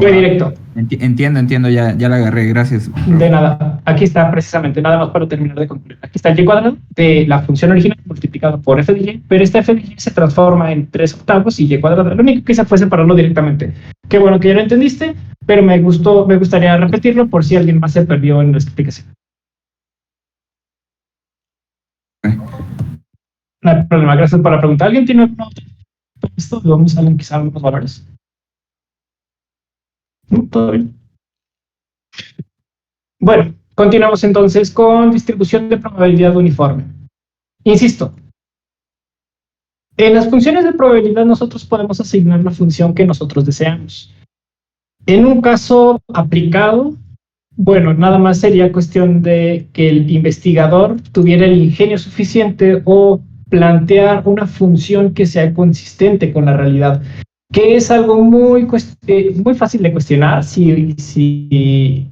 Fue directo. Entiendo, ya la agarré, gracias. De nada, aquí está precisamente, nada más para terminar de concluir. Aquí está el y cuadrado de la función original multiplicado por f de y, pero este f de y se transforma en 3 octavos y y cuadrado. Lo único que hice fue separarlo directamente. Qué bueno que ya lo entendiste, pero me gustaría repetirlo por si alguien más se perdió en la explicación. No hay problema, gracias por la pregunta. ¿Alguien tiene alguna otra? ¿Esto? ¿Vamos a quizá algunos valores? ¿Todo bien? Bueno, continuamos entonces con distribución de probabilidad uniforme. Insisto, en las funciones de probabilidad nosotros podemos asignar la función que nosotros deseamos. En un caso aplicado, bueno, nada más sería cuestión de que el investigador tuviera el ingenio suficiente o plantear una función que sea consistente con la realidad, que es algo muy fácil de cuestionar.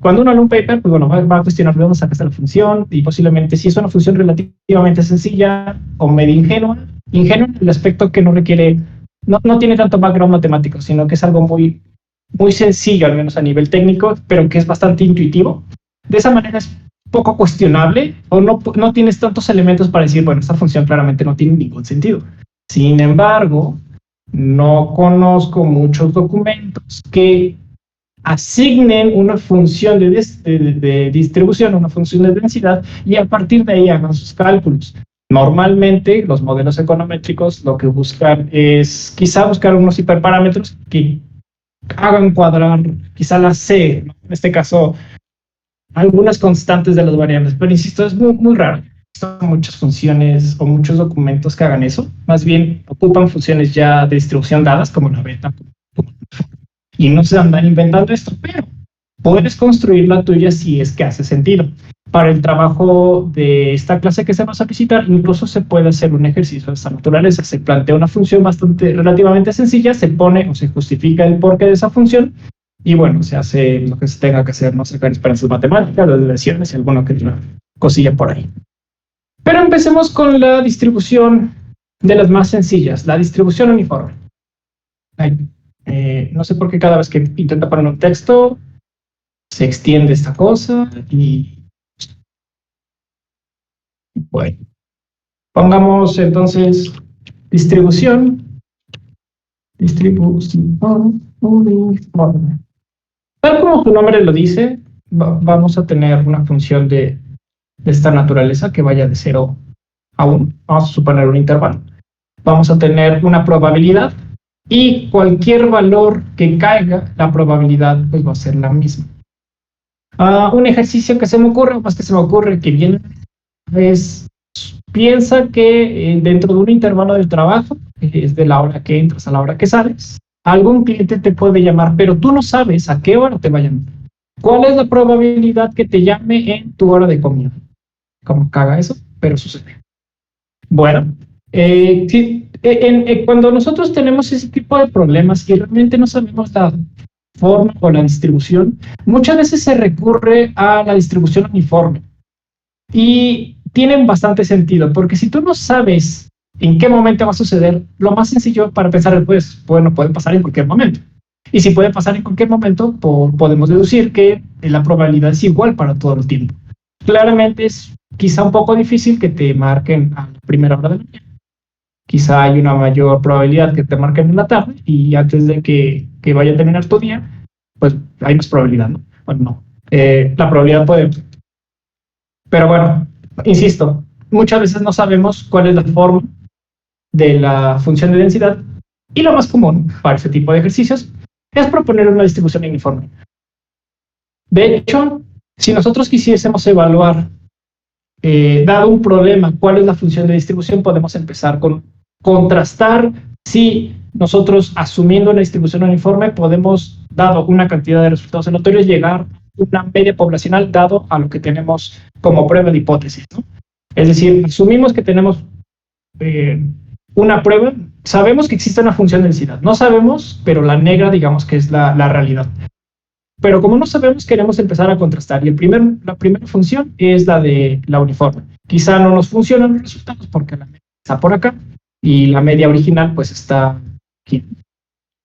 Cuando uno lee un paper, pues bueno, va a cuestionar de dónde sacaste la función, y posiblemente si es una función relativamente sencilla o medio ingenua en el aspecto que no requiere, no tiene tanto background matemático, sino que es algo muy, muy sencillo, al menos a nivel técnico, pero que es bastante intuitivo. De esa manera es poco cuestionable, o no tienes tantos elementos para decir, bueno, esta función claramente no tiene ningún sentido. Sin embargo, no conozco muchos documentos que asignen una función de distribución, una función de densidad, y a partir de ahí hagan sus cálculos. Normalmente, los modelos econométricos lo que buscan es quizá buscar unos hiperparámetros que hagan cuadrar quizá la C, ¿no? En este caso, algunas constantes de las variables, pero insisto, es muy, muy raro. Son muchas funciones o muchos documentos que hagan eso. Más bien ocupan funciones ya de distribución dadas, como la beta, y no se andan inventando esto, pero puedes construir la tuya si es que hace sentido. Para el trabajo de esta clase que se va a solicitar, incluso se puede hacer un ejercicio de esta naturaleza. Se plantea una función relativamente sencilla, se pone o se justifica el porqué de esa función, y bueno, se hace lo que se tenga que hacer, no sacar esperanzas matemáticas, las desviaciones y alguna que otra cosilla por ahí. Pero empecemos con la distribución de las más sencillas, la distribución uniforme. No sé por qué cada vez que intento poner un texto se extiende esta cosa y bueno, pongamos entonces distribución uniforme. Tal como su nombre lo dice, vamos a tener una función de esta naturaleza que vaya de 0 a 1. Vamos a suponer un intervalo. Vamos a tener una probabilidad y cualquier valor que caiga, la probabilidad pues va a ser la misma. Un ejercicio que se me ocurre, o más que se me ocurre, que viene es, piensa que dentro de un intervalo del trabajo, es de la hora que entras a la hora que sales, algún cliente te puede llamar, pero tú no sabes a qué hora te va a llamar. ¿Cuál es la probabilidad que te llame en tu hora de comida? ¿Cómo caga eso? Pero sucede. Bueno, sí, cuando nosotros tenemos ese tipo de problemas y realmente no sabemos la forma o la distribución, muchas veces se recurre a la distribución uniforme. Y tienen bastante sentido, porque si tú no sabes en qué momento va a suceder, lo más sencillo para pensar es, pues, bueno, puede pasar en cualquier momento. Y si puede pasar en cualquier momento, podemos deducir que la probabilidad es igual para todo el tiempo. Claramente es quizá un poco difícil que te marquen a la primera hora de la mañana. Quizá hay una mayor probabilidad que te marquen en la tarde y antes de que vaya a terminar tu día, pues hay más probabilidad, ¿no? Bueno, no. La probabilidad puede... Pero bueno, insisto, muchas veces no sabemos cuál es la forma de la función de densidad y lo más común para ese tipo de ejercicios es proponer una distribución uniforme. De hecho, si nosotros quisiésemos evaluar, dado un problema, cuál es la función de distribución, podemos empezar con contrastar si nosotros, asumiendo una distribución uniforme, podemos, dado una cantidad de resultados aleatorios, llegar a una media poblacional dado a lo que tenemos como prueba de hipótesis, ¿no? Es decir, asumimos que tenemos una prueba, sabemos que existe una función de densidad, no sabemos, pero la negra digamos que es la realidad. Pero como no sabemos, queremos empezar a contrastar. Y la primera función es la de la uniforme. Quizá no nos funcionan los resultados porque la media está por acá y la media original pues está aquí.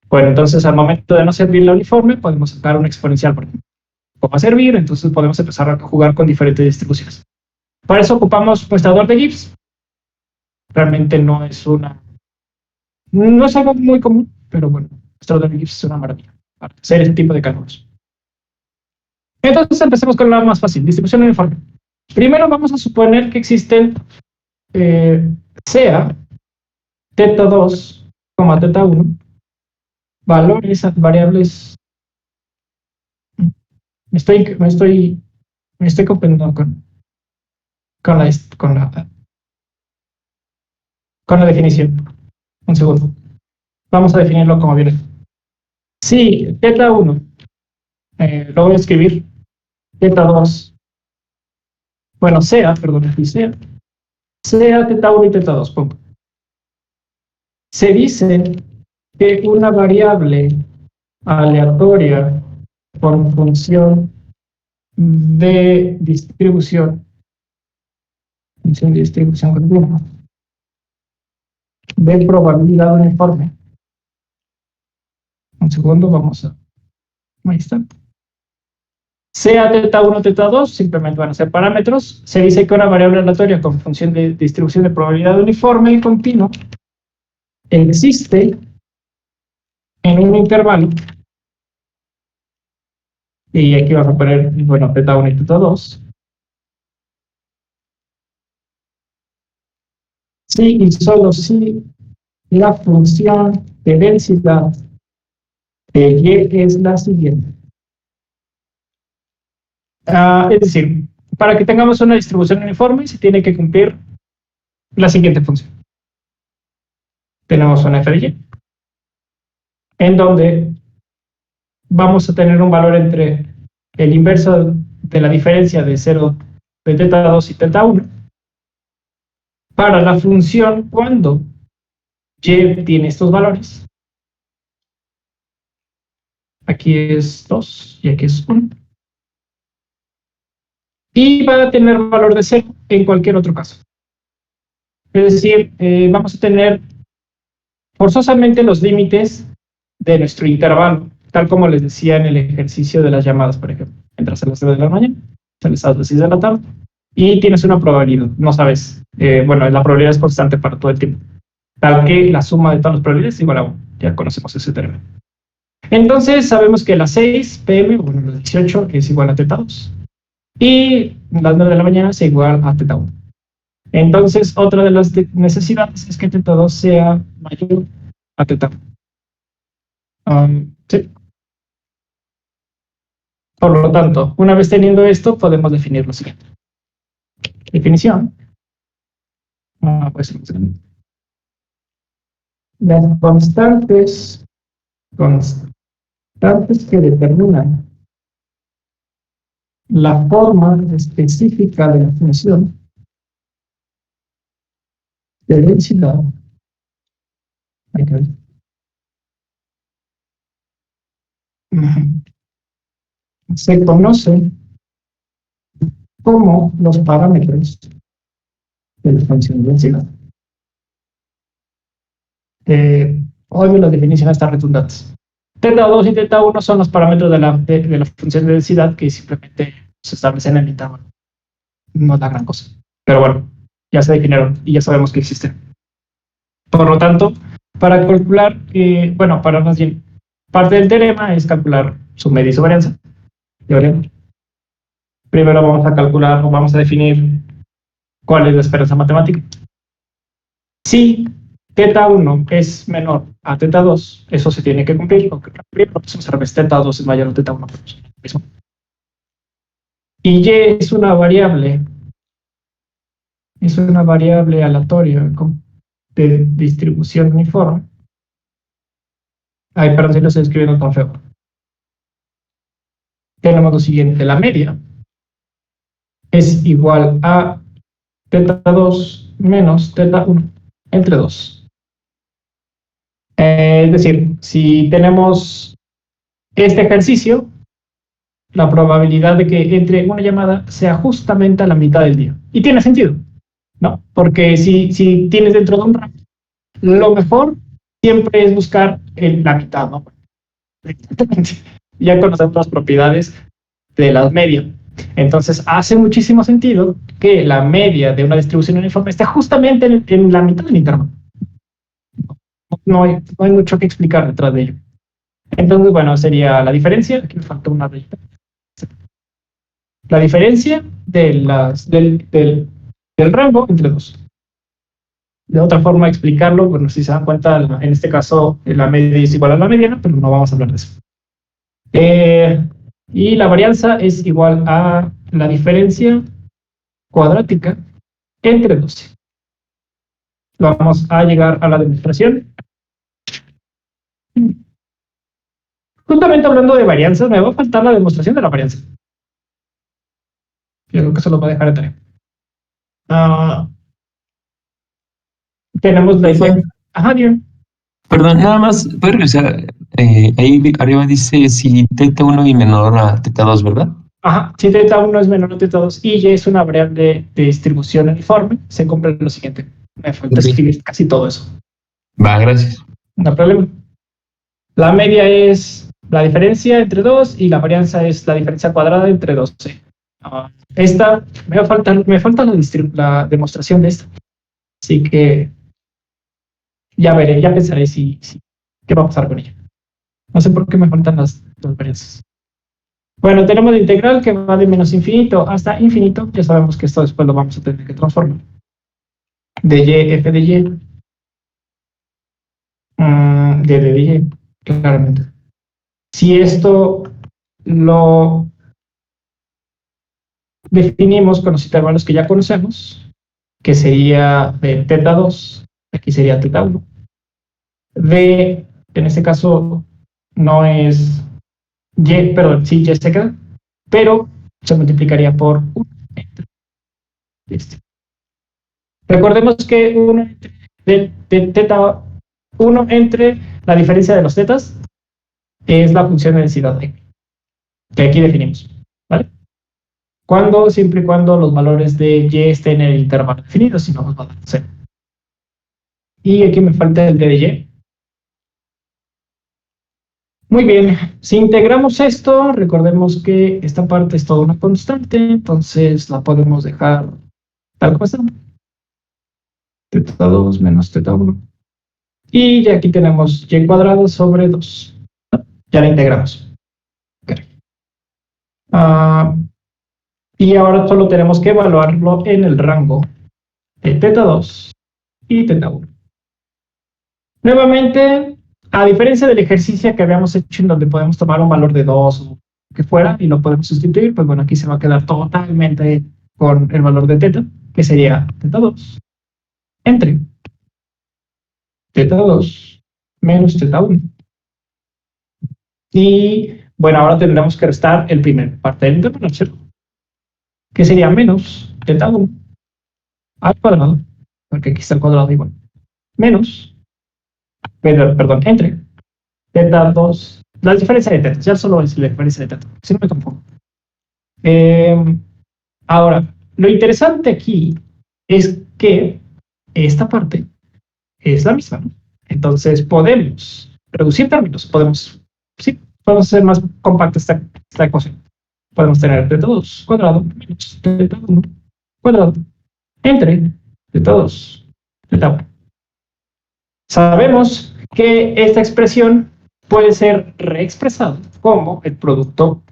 Bueno, entonces al momento de no servir la uniforme, podemos sacar una exponencial, por ejemplo. ¿Cómo va a servir? Entonces podemos empezar a jugar con diferentes distribuciones. Para eso ocupamos muestrador de Gibbs. Realmente no es algo muy común, pero bueno, muestrador de Gibbs es una maravilla para hacer ese tipo de cálculos. Entonces empecemos con la más fácil, distribución uniforme. Primero vamos a suponer que existen sea teta 2, teta 1, valores variables. Me estoy comprendiendo con la definición. Un segundo. Vamos a definirlo como viene. Sí, teta 1, lo voy a escribir. Teta 2, bueno, sea teta 1 y teta 2, punto. Se dice que una variable aleatoria por función de distribución continua de probabilidad uniforme. Un segundo, ahí está. Sea teta 1, teta 2, simplemente van a ser parámetros. Se dice que una variable aleatoria con función de distribución de probabilidad uniforme y continua existe en un intervalo. Y aquí vamos a poner, bueno, teta 1 y teta 2. Sí y solo si la función de densidad de Y es la siguiente. Es decir, para que tengamos una distribución uniforme se tiene que cumplir la siguiente función. Tenemos una f de y, en donde vamos a tener un valor entre el inverso de la diferencia de 0 de teta 2 y teta 1 para la función cuando y tiene estos valores. Aquí es 2 y aquí es 1. Y va a tener valor de 0 en cualquier otro caso. Es decir, vamos a tener forzosamente los límites de nuestro intervalo, tal como les decía en el ejercicio de las llamadas, por ejemplo. Entras a las 3 de la mañana, sales a las 6 de la tarde y tienes una probabilidad, no sabes. Bueno, la probabilidad es constante para todo el tiempo, tal que la suma de todas las probabilidades es igual a 1. Ya conocemos ese término. Entonces sabemos que las 6 pm, bueno, las 18 es igual a teta 2 y las 9 de la mañana es igual a teta 1. Entonces, otra de las necesidades es que teta 2 sea mayor a teta 1. Sí. Por lo tanto, una vez teniendo esto, podemos definir lo siguiente. Definición. Pues las constantes constantes que determinan la forma específica de la función de densidad. Hay que ver. Se conoce como los parámetros de la función de densidad. Obvio, las definiciones están redundantes. Θ2 y θ1 son los parámetros de la función de densidad que simplemente se establecen en el intervalo. No es la gran cosa. Pero bueno, ya se definieron y ya sabemos que existen. Por lo tanto, para calcular, para más bien, parte del teorema es calcular su media y su varianza. Primero vamos a calcular o vamos a definir cuál es la esperanza matemática. Si θ1 es menor a θ2, eso se tiene que cumplir, porque θ2 es mayor a θ1. Y y es una variable aleatoria de distribución uniforme. Ay, perdón si lo estoy escribiendo tan feo. Tenemos lo siguiente: la media es igual a θ2 menos θ1 entre 2. Es decir, si tenemos este ejercicio, la probabilidad de que entre una llamada sea justamente a la mitad del día. Y tiene sentido, ¿no? Porque si tienes dentro de un rango, lo mejor siempre es buscar la mitad, ¿no? Ya conocemos las propiedades de la media. Entonces hace muchísimo sentido que la media de una distribución uniforme esté justamente en la mitad del intervalo. No hay mucho que explicar detrás de ello. Entonces, bueno, sería la diferencia. Aquí me falta una rayita. La diferencia del rango entre 2. De otra forma de explicarlo, bueno, si se dan cuenta, en este caso la media es igual a la mediana, pero no vamos a hablar de eso. Y la varianza es igual a la diferencia cuadrática entre 12. Vamos a llegar a la demostración. Justamente hablando de varianzas, me va a faltar la demostración de la varianza. Yo creo que se lo voy a dejar de tarea. Tenemos la idea. Ajá, bien. Perdón, nada más, ¿puedes revisar? Ahí arriba dice si θ1 y menor a θ2, ¿verdad? Ajá, si θ1 es menor a θ2 y y es una variable de distribución uniforme, se cumple lo siguiente. Me falta escribir casi todo eso. Va, gracias. No hay problema. La media es la diferencia entre 2 y la varianza es la diferencia cuadrada entre 12. Esta, me falta la demostración de esta. Así que ya veré, ya pensaré qué va a pasar con ella. No sé por qué me faltan las varianzas. Bueno, tenemos la integral que va de menos infinito hasta infinito. Ya sabemos que esto después lo vamos a tener que transformar. De y, f de y. De y, claramente. Si esto lo definimos con los intervalos que ya conocemos, que sería de θ2, aquí sería θ1. En este caso, no es y, perdón, sí, y se queda, pero se multiplicaría por 1 entre este. Recordemos que 1 de θ1 entre la diferencia de los tetas es la función de densidad que aquí definimos, ¿vale? Siempre y cuando los valores de y estén en el intervalo definido, si no nos va a dar 0. Y aquí me falta el de y. Muy bien, si integramos esto, recordemos que esta parte es toda una constante, entonces la podemos dejar tal como está. θ2 menos θ1. Y ya aquí tenemos y cuadrado sobre 2. Ya la integramos. Okay. Y ahora solo tenemos que evaluarlo en el rango de θ2 y θ1. Nuevamente, a diferencia del ejercicio que habíamos hecho en donde podemos tomar un valor de 2 o que fuera y lo podemos sustituir, pues bueno, aquí se va a quedar totalmente con el valor de θ, que sería θ2 entre θ2 menos θ1. Y bueno, ahora tendremos que restar el primer parte del intervalo, ¿cierto? Que sería menos teta 1 al cuadrado, porque aquí está el cuadrado igual, menos, perdón, entre teta 2, la diferencia de teta, ya solo es la diferencia de teta, si no me confundo. Ahora, lo interesante aquí es que esta parte es la misma, ¿no? Entonces podemos reducir términos, podemos hacer más compacta esta ecuación. Podemos tener teta 2 cuadrado menos teta 1 cuadrado entre teta 2 teta 1. Sabemos que esta expresión puede ser reexpresada como el producto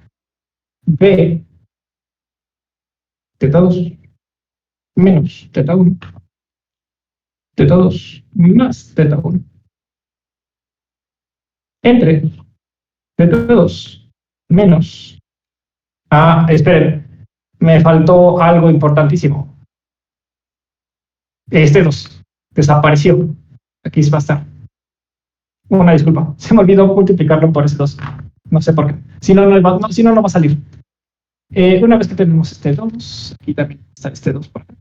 B teta 2 menos teta 1 teta 2 más teta 1 entre teta 2 menos... esperen, me faltó algo importantísimo. Este 2 desapareció. Aquí va a estar. Una disculpa, se me olvidó multiplicarlo por ese 2. No sé por qué. Si no, no va a salir. Una vez que tenemos este 2, aquí también está este 2 por acá.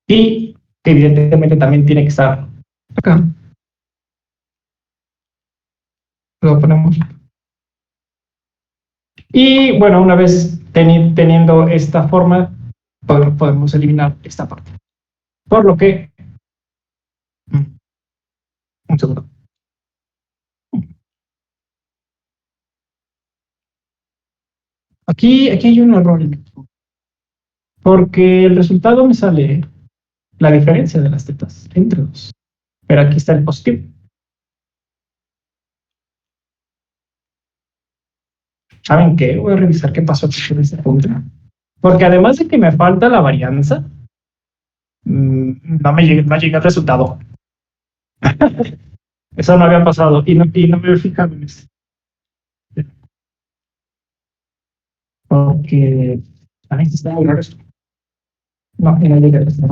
Y evidentemente también tiene que estar acá. Lo ponemos. Y bueno, una vez teniendo esta forma, podemos eliminar esta parte. Por lo que... Un segundo. Aquí hay un error, porque el resultado me sale la diferencia de las tetas entre 2. Pero aquí está el positivo. ¿Saben qué? Voy a revisar qué pasó aquí con este punto. Porque además de que me falta la varianza, no llega el resultado. Eso no había pasado y no me he fijado en eso. Porque está muy raro esto. No llega esto.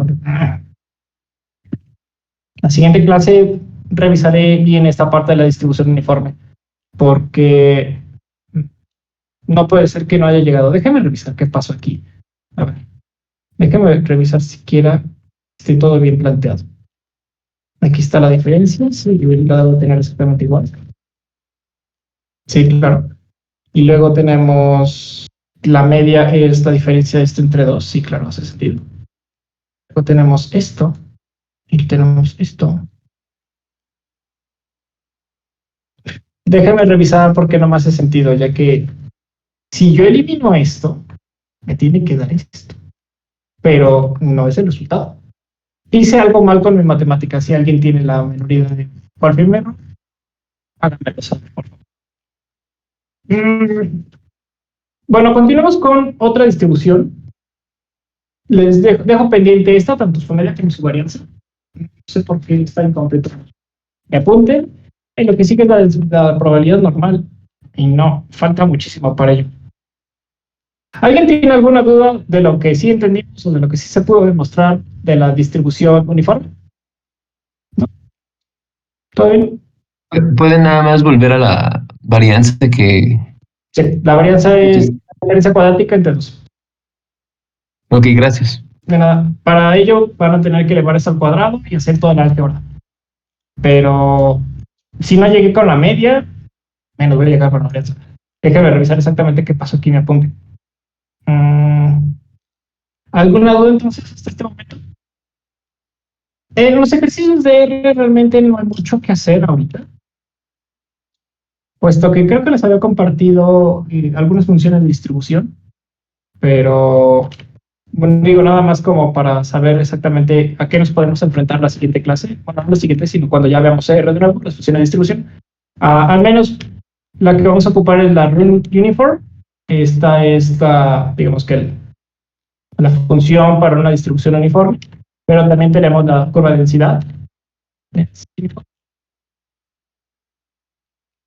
La siguiente clase revisaré bien esta parte de la distribución uniforme. Porque no puede ser que no haya llegado. Déjeme revisar qué pasó aquí. A ver. Déjeme revisar siquiera si todo bien planteado. Aquí está la diferencia. Sí, yo hubiera dado tener exactamente igual. Sí, claro. Y luego tenemos la media, es la diferencia de esto entre 2. Sí, claro, hace sentido. Luego tenemos esto. Y tenemos esto. Déjame revisar porque no me hace sentido, ya que si yo elimino esto, me tiene que dar esto. Pero no es el resultado. Hice algo mal con mi matemática. Si alguien tiene la menor idea de cuál fue mi error, háganmelo saber, por favor. Bueno, continuamos con otra distribución. Les dejo pendiente esta, tanto su media como su varianza. No sé por qué está incompleto. Me apunten. En lo que sigue es la probabilidad normal. Y no, falta muchísimo para ello. ¿Alguien tiene alguna duda de lo que sí entendimos o de lo que sí se pudo demostrar de la distribución uniforme? ¿No? ¿Todo bien? Pueden nada más volver a la varianza que... Sí, la varianza es la diferencia cuadrática entre 2. Ok, gracias. De nada. Para ello van a tener que elevar esto al cuadrado y hacer toda la álgebra. Pero si no llegué con la media, menos voy a llegar con la varianza. Déjame revisar exactamente qué pasó aquí, me apunte. ¿Alguna duda entonces hasta este momento? En los ejercicios de R realmente no hay mucho que hacer ahorita, puesto que creo que les había compartido algunas funciones de distribución, pero bueno, digo nada más como para saber exactamente a qué nos podemos enfrentar la siguiente clase, bueno, no la siguiente, sino cuando ya veamos R de nuevo, las funciones de distribución. Al menos la que vamos a ocupar es la rule uniform. Esta es digamos que la función para una distribución uniforme, pero también tenemos la curva de densidad.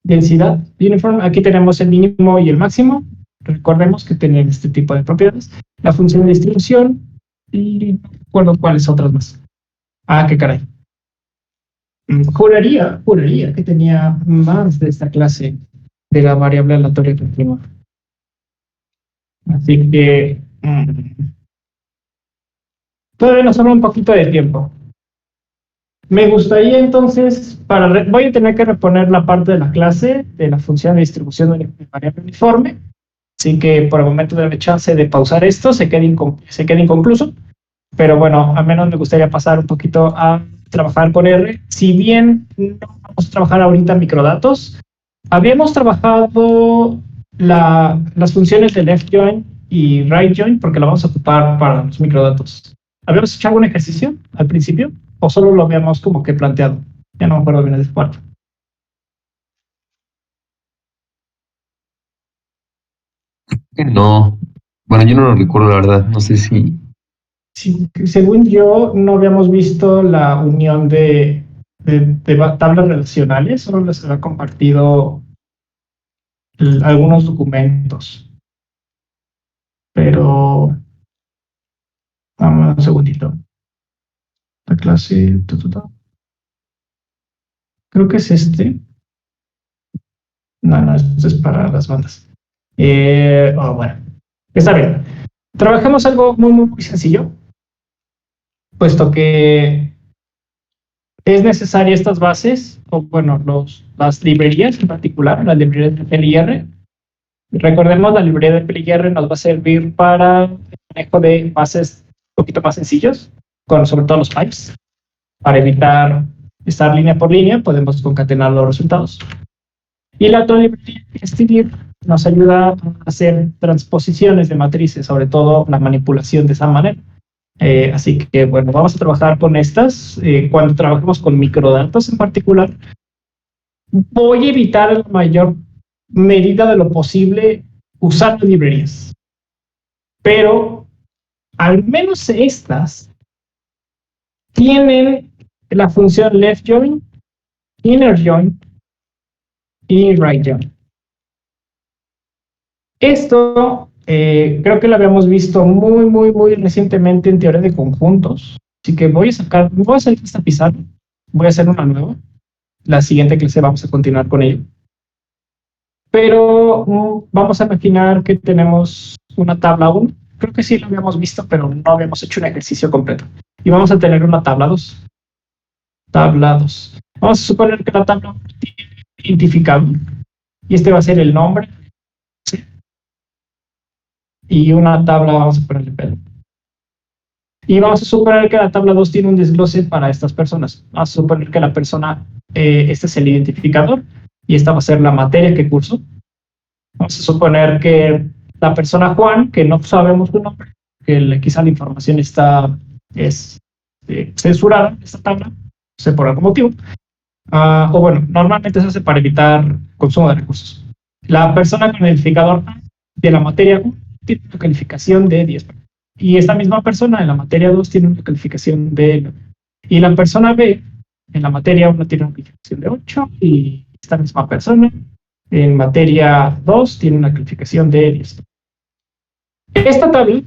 Densidad uniforme, aquí tenemos el mínimo y el máximo. Recordemos que tienen este tipo de propiedades. La función de distribución y no recuerdo cuáles otras más. Qué caray. Juraría que tenía más de esta clase de la variable aleatoria continua. Así que todavía nos sobra un poquito de tiempo. Me gustaría entonces, voy a tener que reponer la parte de la clase de la función de distribución de variable uniforme. Así que por el momento denme chance de pausar esto, se quede inconcluso. Pero bueno, al menos me gustaría pasar un poquito a trabajar con R. Si bien no vamos a trabajar ahorita microdatos, habíamos trabajado las funciones de left join y right join porque lo vamos a ocupar para los microdatos. ¿Habíamos hecho algún ejercicio al principio? ¿O solo lo habíamos como que planteado? Ya no me acuerdo bien de esa parte. No. Bueno, yo no lo recuerdo, la verdad. No sé si. Sí, según yo, no habíamos visto la unión de tablas relacionales, solo les había compartido algunos documentos. Pero, vamos un segundito. La clase, creo que es este. No, esto es para las bandas. Bueno, está bien. Trabajamos algo muy sencillo, puesto que es necesaria estas bases, o bueno, las librerías en particular, la librería de PLR. Recordemos, la librería de PLR nos va a servir para el manejo de bases un poquito más sencillos, sobre todo los pipes. Para evitar estar línea por línea, podemos concatenar los resultados. Y la otra librería que es TDIR nos ayuda a hacer transposiciones de matrices, sobre todo la manipulación de esa manera. Así que, bueno, vamos a trabajar con estas. Cuando trabajemos con microdatos en particular, voy a evitar en la mayor medida de lo posible usar las librerías. Pero, al menos estas tienen la función left join, inner join y right join. Esto creo que lo habíamos visto muy recientemente en teoría de conjuntos. Así que voy a salir de esta pizarra, voy a hacer una nueva. La siguiente clase vamos a continuar con ello. Pero vamos a imaginar que tenemos una tabla 1. Creo que sí lo habíamos visto, pero no habíamos hecho un ejercicio completo. Y vamos a tener una tabla 2. Tabla 2. Vamos a suponer que la tabla 1 tiene identificado. Y este va a ser el nombre. Y una tabla, vamos a ponerle pelo. Y vamos a suponer que la tabla 2 tiene un desglose para estas personas. Vamos a suponer que la persona, este es el identificador, y esta va a ser la materia que cursó. Vamos a suponer que la persona Juan, que no sabemos su nombre, que quizá la información es censurada, esta tabla, no sé por algún motivo. O bueno, normalmente se hace para evitar consumo de recursos. La persona con el identificador A de la materia 1 tiene una calificación de 10. Y esta misma persona en la materia 2 tiene una calificación de 9. Y la persona B en la materia 1 tiene una calificación de 8. Y esta misma persona en materia 2 tiene una calificación de 10. Esta tabla,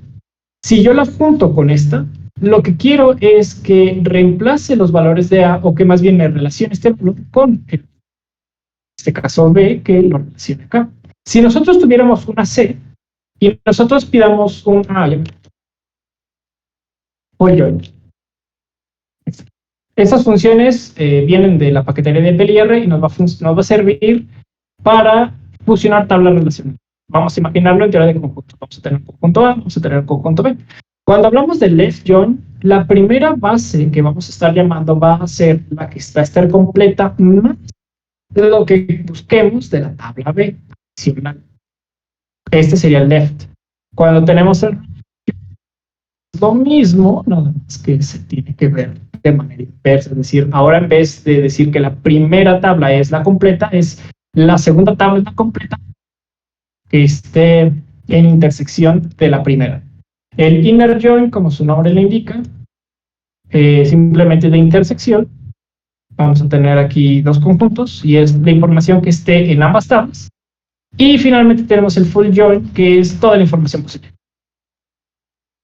si yo la junto con esta, lo que quiero es que reemplace los valores de A, o que más bien me relacione este valor con en este caso B, que lo relacione acá. Si nosotros tuviéramos una C y nosotros pidamos un join. Estas funciones vienen de la paquetería de PLR y nos va a servir para fusionar tablas relacionales. Vamos a imaginarlo en teoría de conjunto. Vamos a tener un conjunto A, vamos a tener un conjunto B. Cuando hablamos de left join, la primera base que vamos a estar llamando va a ser la que va a estar completa más de lo que busquemos de la tabla B. Este sería el left. Cuando tenemos el lo mismo, nada más que se tiene que ver de manera inversa. Es decir, ahora en vez de decir que la primera tabla es la completa, es la segunda tabla es la completa que esté en intersección de la primera. El inner join, como su nombre le indica, simplemente de intersección. Vamos a tener aquí dos conjuntos y es la información que esté en ambas tablas. Y finalmente tenemos el full join, que es toda la información posible.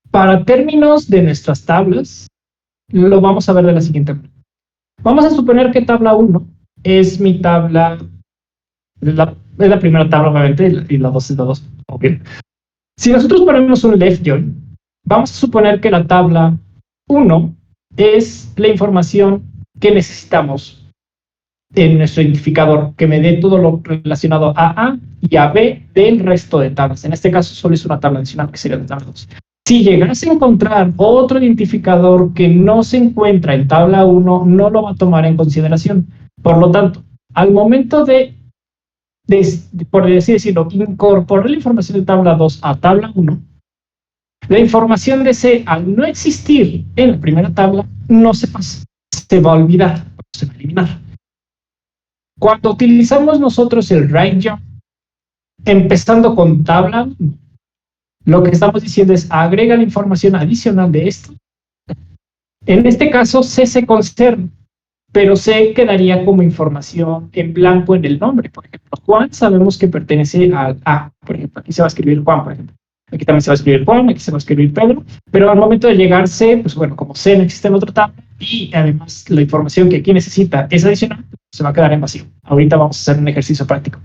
Para términos de nuestras tablas, lo vamos a ver de la siguiente manera. Vamos a suponer que tabla 1 es mi tabla, es la primera tabla obviamente, y la 2 es la 2. Okay. Si nosotros ponemos un left join, vamos a suponer que la tabla 1 es la información que necesitamos en nuestro identificador, que me dé todo lo relacionado a A y a B del resto de tablas. En este caso solo es una tabla adicional, que sería la tabla 2. Si llegase a encontrar otro identificador que no se encuentra en tabla 1, no lo va a tomar en consideración. Por lo tanto, al momento de por así decirlo, incorporar la información de tabla 2 a tabla 1, la información de C, al no existir en la primera tabla, no se pasa, se va a olvidar, se va a eliminar. Cuando utilizamos nosotros el right join, empezando con tabla 1, lo que estamos diciendo es agrega la información adicional de esto. En este caso, C se conserva, pero C quedaría como información en blanco en el nombre. Por ejemplo, Juan sabemos que pertenece al A. Por ejemplo, aquí se va a escribir Juan, por ejemplo. Aquí también se va a escribir Juan, aquí se va a escribir Pedro. Pero al momento de llegar C, pues bueno, como C no existe en otra tabla y además la información que aquí necesita es adicional, se va a quedar en vacío. Ahorita vamos a hacer un ejercicio práctico.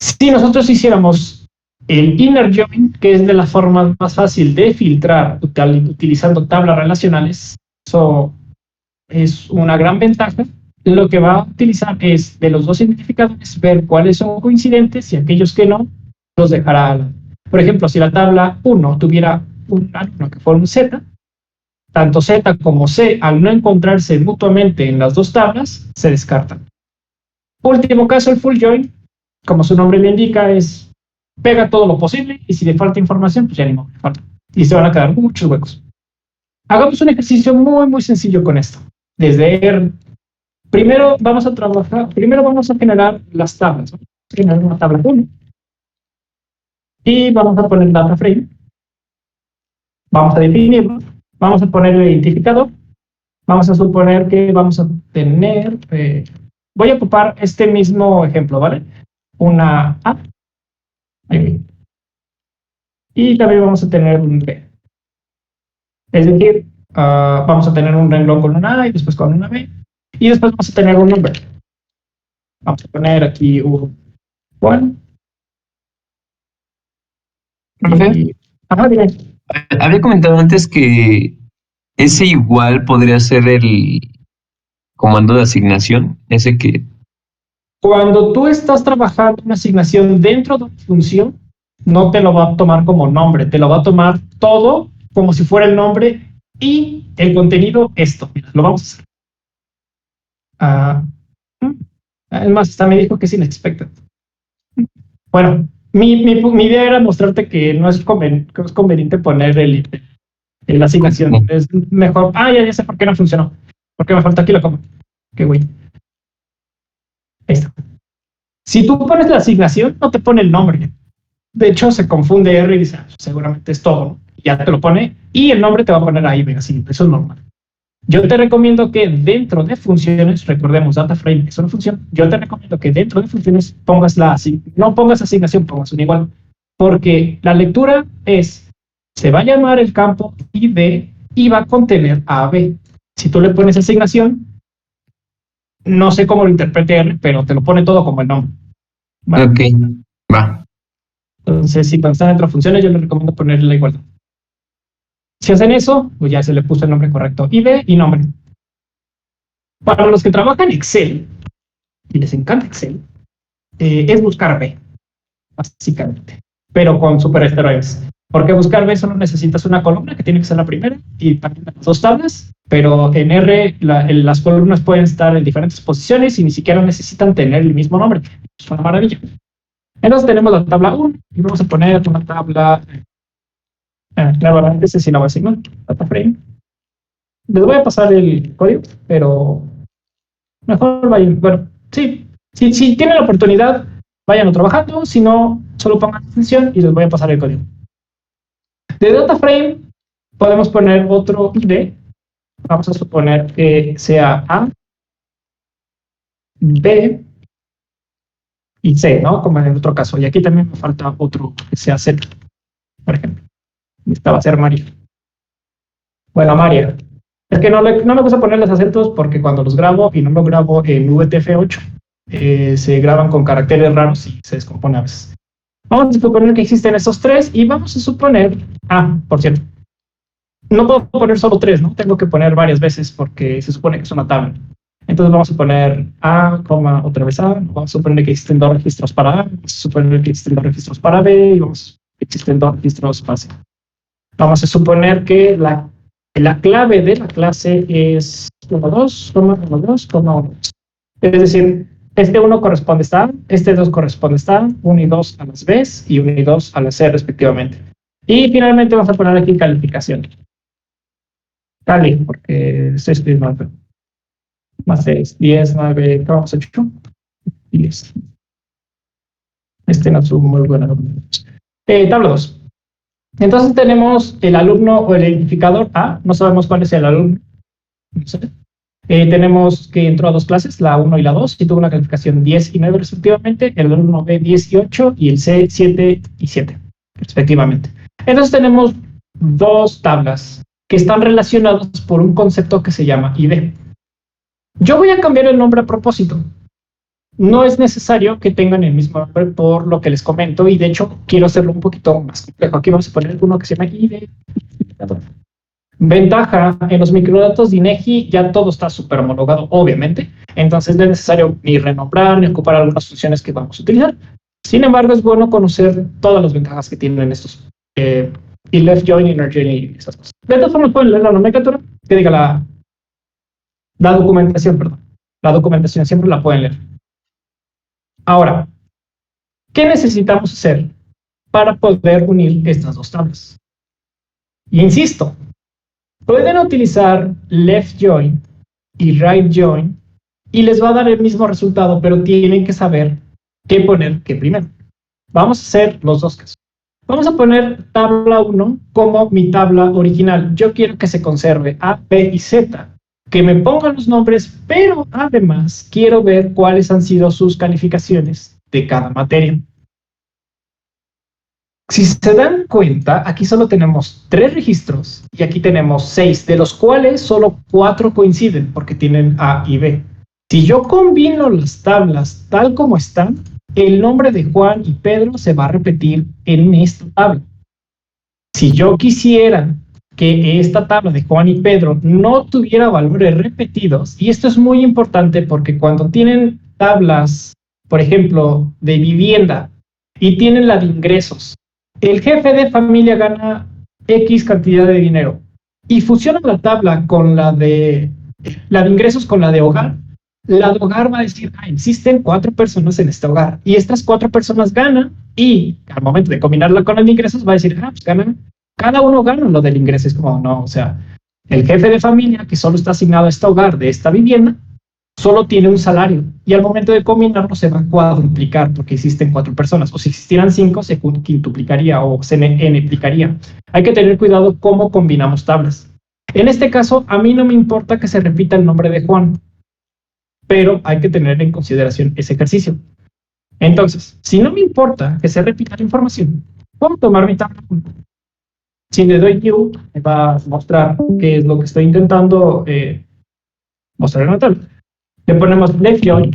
Si nosotros hiciéramos el inner join, que es de la forma más fácil de filtrar utilizando tablas relacionales, eso es una gran ventaja. Lo que va a utilizar es de los dos identificadores ver cuáles son coincidentes y aquellos que no, los dejará al lado. Por ejemplo, si la tabla 1 tuviera un alumno que fuera un Z, tanto Z como C, al no encontrarse mutuamente en las dos tablas, se descartan. Último caso, el full join, como su nombre le indica, es pega todo lo posible y si le falta información, pues ya ni modo, falta. Y se van a quedar muchos huecos. Hagamos un ejercicio muy sencillo con esto. Desde R. Primero vamos a generar las tablas. Vamos a generar una tabla 1. Y vamos a poner data frame. Vamos a definirlo. Vamos a poner el identificador. Vamos a suponer que vamos a tener... voy a ocupar este mismo ejemplo, ¿vale? Una A. Ahí. Y también vamos a tener un B. Es decir, vamos a tener un renglón con una A y después con una B. Y después vamos a tener un number. Vamos a poner aquí un 1. Profe, Ajá, dime. había comentado antes que ese igual podría ser el comando de asignación, ese que... Cuando tú estás trabajando una asignación dentro de una función, no te lo va a tomar como nombre, te lo va a tomar todo como si fuera el nombre y el contenido esto. Mira, lo vamos a hacer. Además, hasta me dijo que es inexpected. Bueno, mi idea era mostrarte que no es conveniente poner la asignación. Ok. Es mejor. Ya sé por qué no funcionó. Porque me falta aquí la coma. Qué güey. Ahí está. Si tú pones la asignación, no te pone el nombre. De hecho, se confunde R y dice, seguramente es todo, ¿no? Y ya te lo pone. Y el nombre te va a poner ahí, venga, sí, eso es normal. Yo te recomiendo que dentro de funciones, recordemos, data frame es una función, yo te recomiendo que dentro de funciones pongas no pongas asignación, pongas un igual, porque la lectura se va a llamar el campo ID y va a contener A, B. Si tú le pones asignación, no sé cómo lo interprete R, pero te lo pone todo como el nombre. ¿Vale? Ok, va. Entonces, si cuando están dentro de funciones, yo les recomiendo ponerle la igualdad. Si hacen eso, pues ya se le puso el nombre correcto, ID y nombre. Para los que trabajan Excel, y les encanta Excel, es buscar B, básicamente, pero con superesteroides. Porque buscar B solo necesitas una columna, que tiene que ser la primera, y también las dos tablas, pero en R las columnas pueden estar en diferentes posiciones y ni siquiera necesitan tener el mismo nombre. Es una maravilla. Entonces tenemos la tabla 1 y vamos a poner una tabla... claramente ese sí la voy a asignar, data frame. Les voy a pasar el código, pero mejor vayan, bueno, sí, si tienen la oportunidad, vayan trabajando, si no, solo pongan atención y les voy a pasar el código. De data frame podemos poner otro ID, vamos a suponer que sea A, B y C, ¿no? Como en el otro caso, y aquí también me falta otro que sea Z, por ejemplo. Esta va a ser María. Bueno, María. Es que no me gusta ponerles acentos porque cuando los grabo y no lo grabo en VTF8, se graban con caracteres raros y se descompone a veces. Vamos a suponer que existen esos tres y vamos a suponer... por cierto, no puedo poner solo tres, ¿no? Tengo que poner varias veces porque se supone que es una tabla. Entonces vamos a poner A, otra vez A, vamos a suponer que existen 2 registros para A, vamos a suponer que existen 2 registros para B y existen 2 registros para C. Vamos a suponer que la clave de la clase es 1,2, 1,2, 1,2. Es decir, este 1 corresponde a A, este 2 corresponde a A, 1 y 2 a las B y 1 y 2 a la C respectivamente. Y finalmente vamos a poner aquí calificación. Cali, porque estoy escribiendo mal. Más 6, 10, 9, ¿qué vamos a 8? 10. Este no es un muy buen alumno. Tabla 2. Entonces tenemos el alumno o el identificador A, no sabemos cuál es el alumno. No sé. Tenemos que entró a 2 clases, la 1 y la 2, y tuvo una calificación 10 y 9 respectivamente, el alumno B 10 y 8 y el C 7 y 7 respectivamente. Entonces tenemos 2 tablas que están relacionadas por un concepto que se llama ID. Yo voy a cambiar el nombre a propósito. No es necesario que tengan el mismo nombre por lo que les comento y de hecho quiero hacerlo un poquito más complejo. Aquí vamos a poner uno que se llama ID. Ventaja, en los microdatos de INEGI ya todo está súper homologado, obviamente. Entonces no es necesario ni renombrar ni ocupar algunas funciones que vamos a utilizar. Sin embargo, es bueno conocer todas las ventajas que tienen estos y left join, inner join y esas cosas. De todas formas pueden leer la nomenclatura, que diga la documentación, perdón. La documentación siempre la pueden leer. Ahora, ¿qué necesitamos hacer para poder unir estas 2 tablas? Y insisto, pueden utilizar left join y right join y les va a dar el mismo resultado, pero tienen que saber qué poner qué primero. Vamos a hacer los 2 casos. Vamos a poner tabla 1 como mi tabla original. Yo quiero que se conserve A, B y Z, que me pongan los nombres, pero además quiero ver cuáles han sido sus calificaciones de cada materia. Si se dan cuenta, aquí solo tenemos 3 registros y aquí tenemos 6, de los cuales solo 4 coinciden porque tienen A y B. Si yo combino las tablas tal como están, el nombre de Juan y Pedro se va a repetir en esta tabla. Si yo quisiera que esta tabla de Juan y Pedro no tuviera valores repetidos, y esto es muy importante porque cuando tienen tablas, por ejemplo, de vivienda y tienen la de ingresos, el jefe de familia gana X cantidad de dinero y fusiona la tabla con la de ingresos con la de hogar, la de hogar va a decir, existen 4 personas en este hogar y estas 4 personas ganan y al momento de combinarla con la de ingresos va a decir, pues ganan, cada uno gana lo del ingreso. Es como, no, o sea, el jefe de familia que solo está asignado a este hogar de esta vivienda solo tiene un salario y al momento de combinarlo se va a cuadruplicar porque existen 4 personas, o si existieran 5 se quintuplicaría o se n-plicaría. Hay que tener cuidado cómo combinamos tablas. En este caso, a mí no me importa que se repita el nombre de Juan, pero hay que tener en consideración ese ejercicio. Entonces, si no me importa que se repita la información, puedo tomar mi tabla 1. Si le doy New, me va a mostrar qué es lo que estoy intentando mostrar en la tabla. Le ponemos left join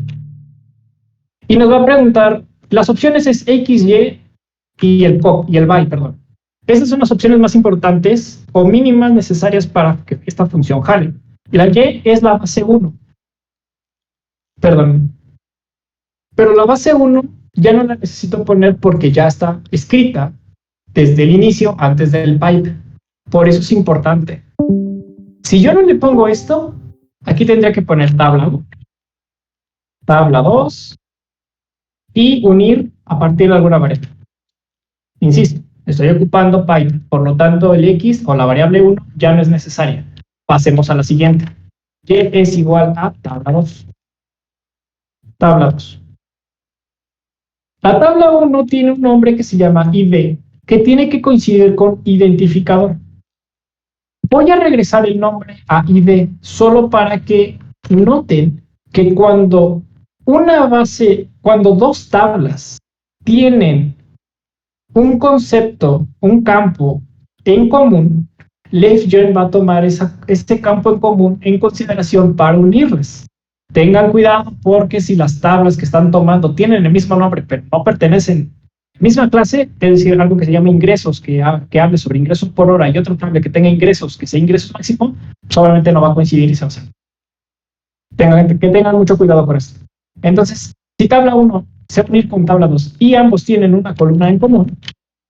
y nos va a preguntar, las opciones es X, Y y el pop y el by, perdón. Esas son las opciones más importantes o mínimas necesarias para que esta función jale. Y la Y es la base 1. Perdón. Pero la base 1 ya no la necesito poner porque ya está escrita desde el inicio, antes del pipe. Por eso es importante. Si yo no le pongo esto, aquí tendría que poner tabla 1, tabla 2 y unir a partir de alguna variable. Insisto, estoy ocupando pipe, por lo tanto el X o la variable 1 ya no es necesaria. Pasemos a la siguiente. Y es igual a tabla 2. Tabla 2. La tabla 1 tiene un nombre que se llama ID, que tiene que coincidir con identificador. Voy a regresar el nombre a ID solo para que noten que cuando dos tablas tienen un concepto, un campo en común, left join va a tomar este campo en común en consideración para unirlas. Tengan cuidado porque si las tablas que están tomando tienen el mismo nombre, pero no pertenecen a la misma clase, es decir, algo que se llama ingresos, que hable sobre ingresos por hora, y otra tabla que tenga ingresos, que sea ingresos máximo, pues obviamente no va a coincidir y se va a hacer. Que tengan mucho cuidado con esto. Entonces, si tabla 1 se va a unir con tabla 2 y ambos tienen una columna en común,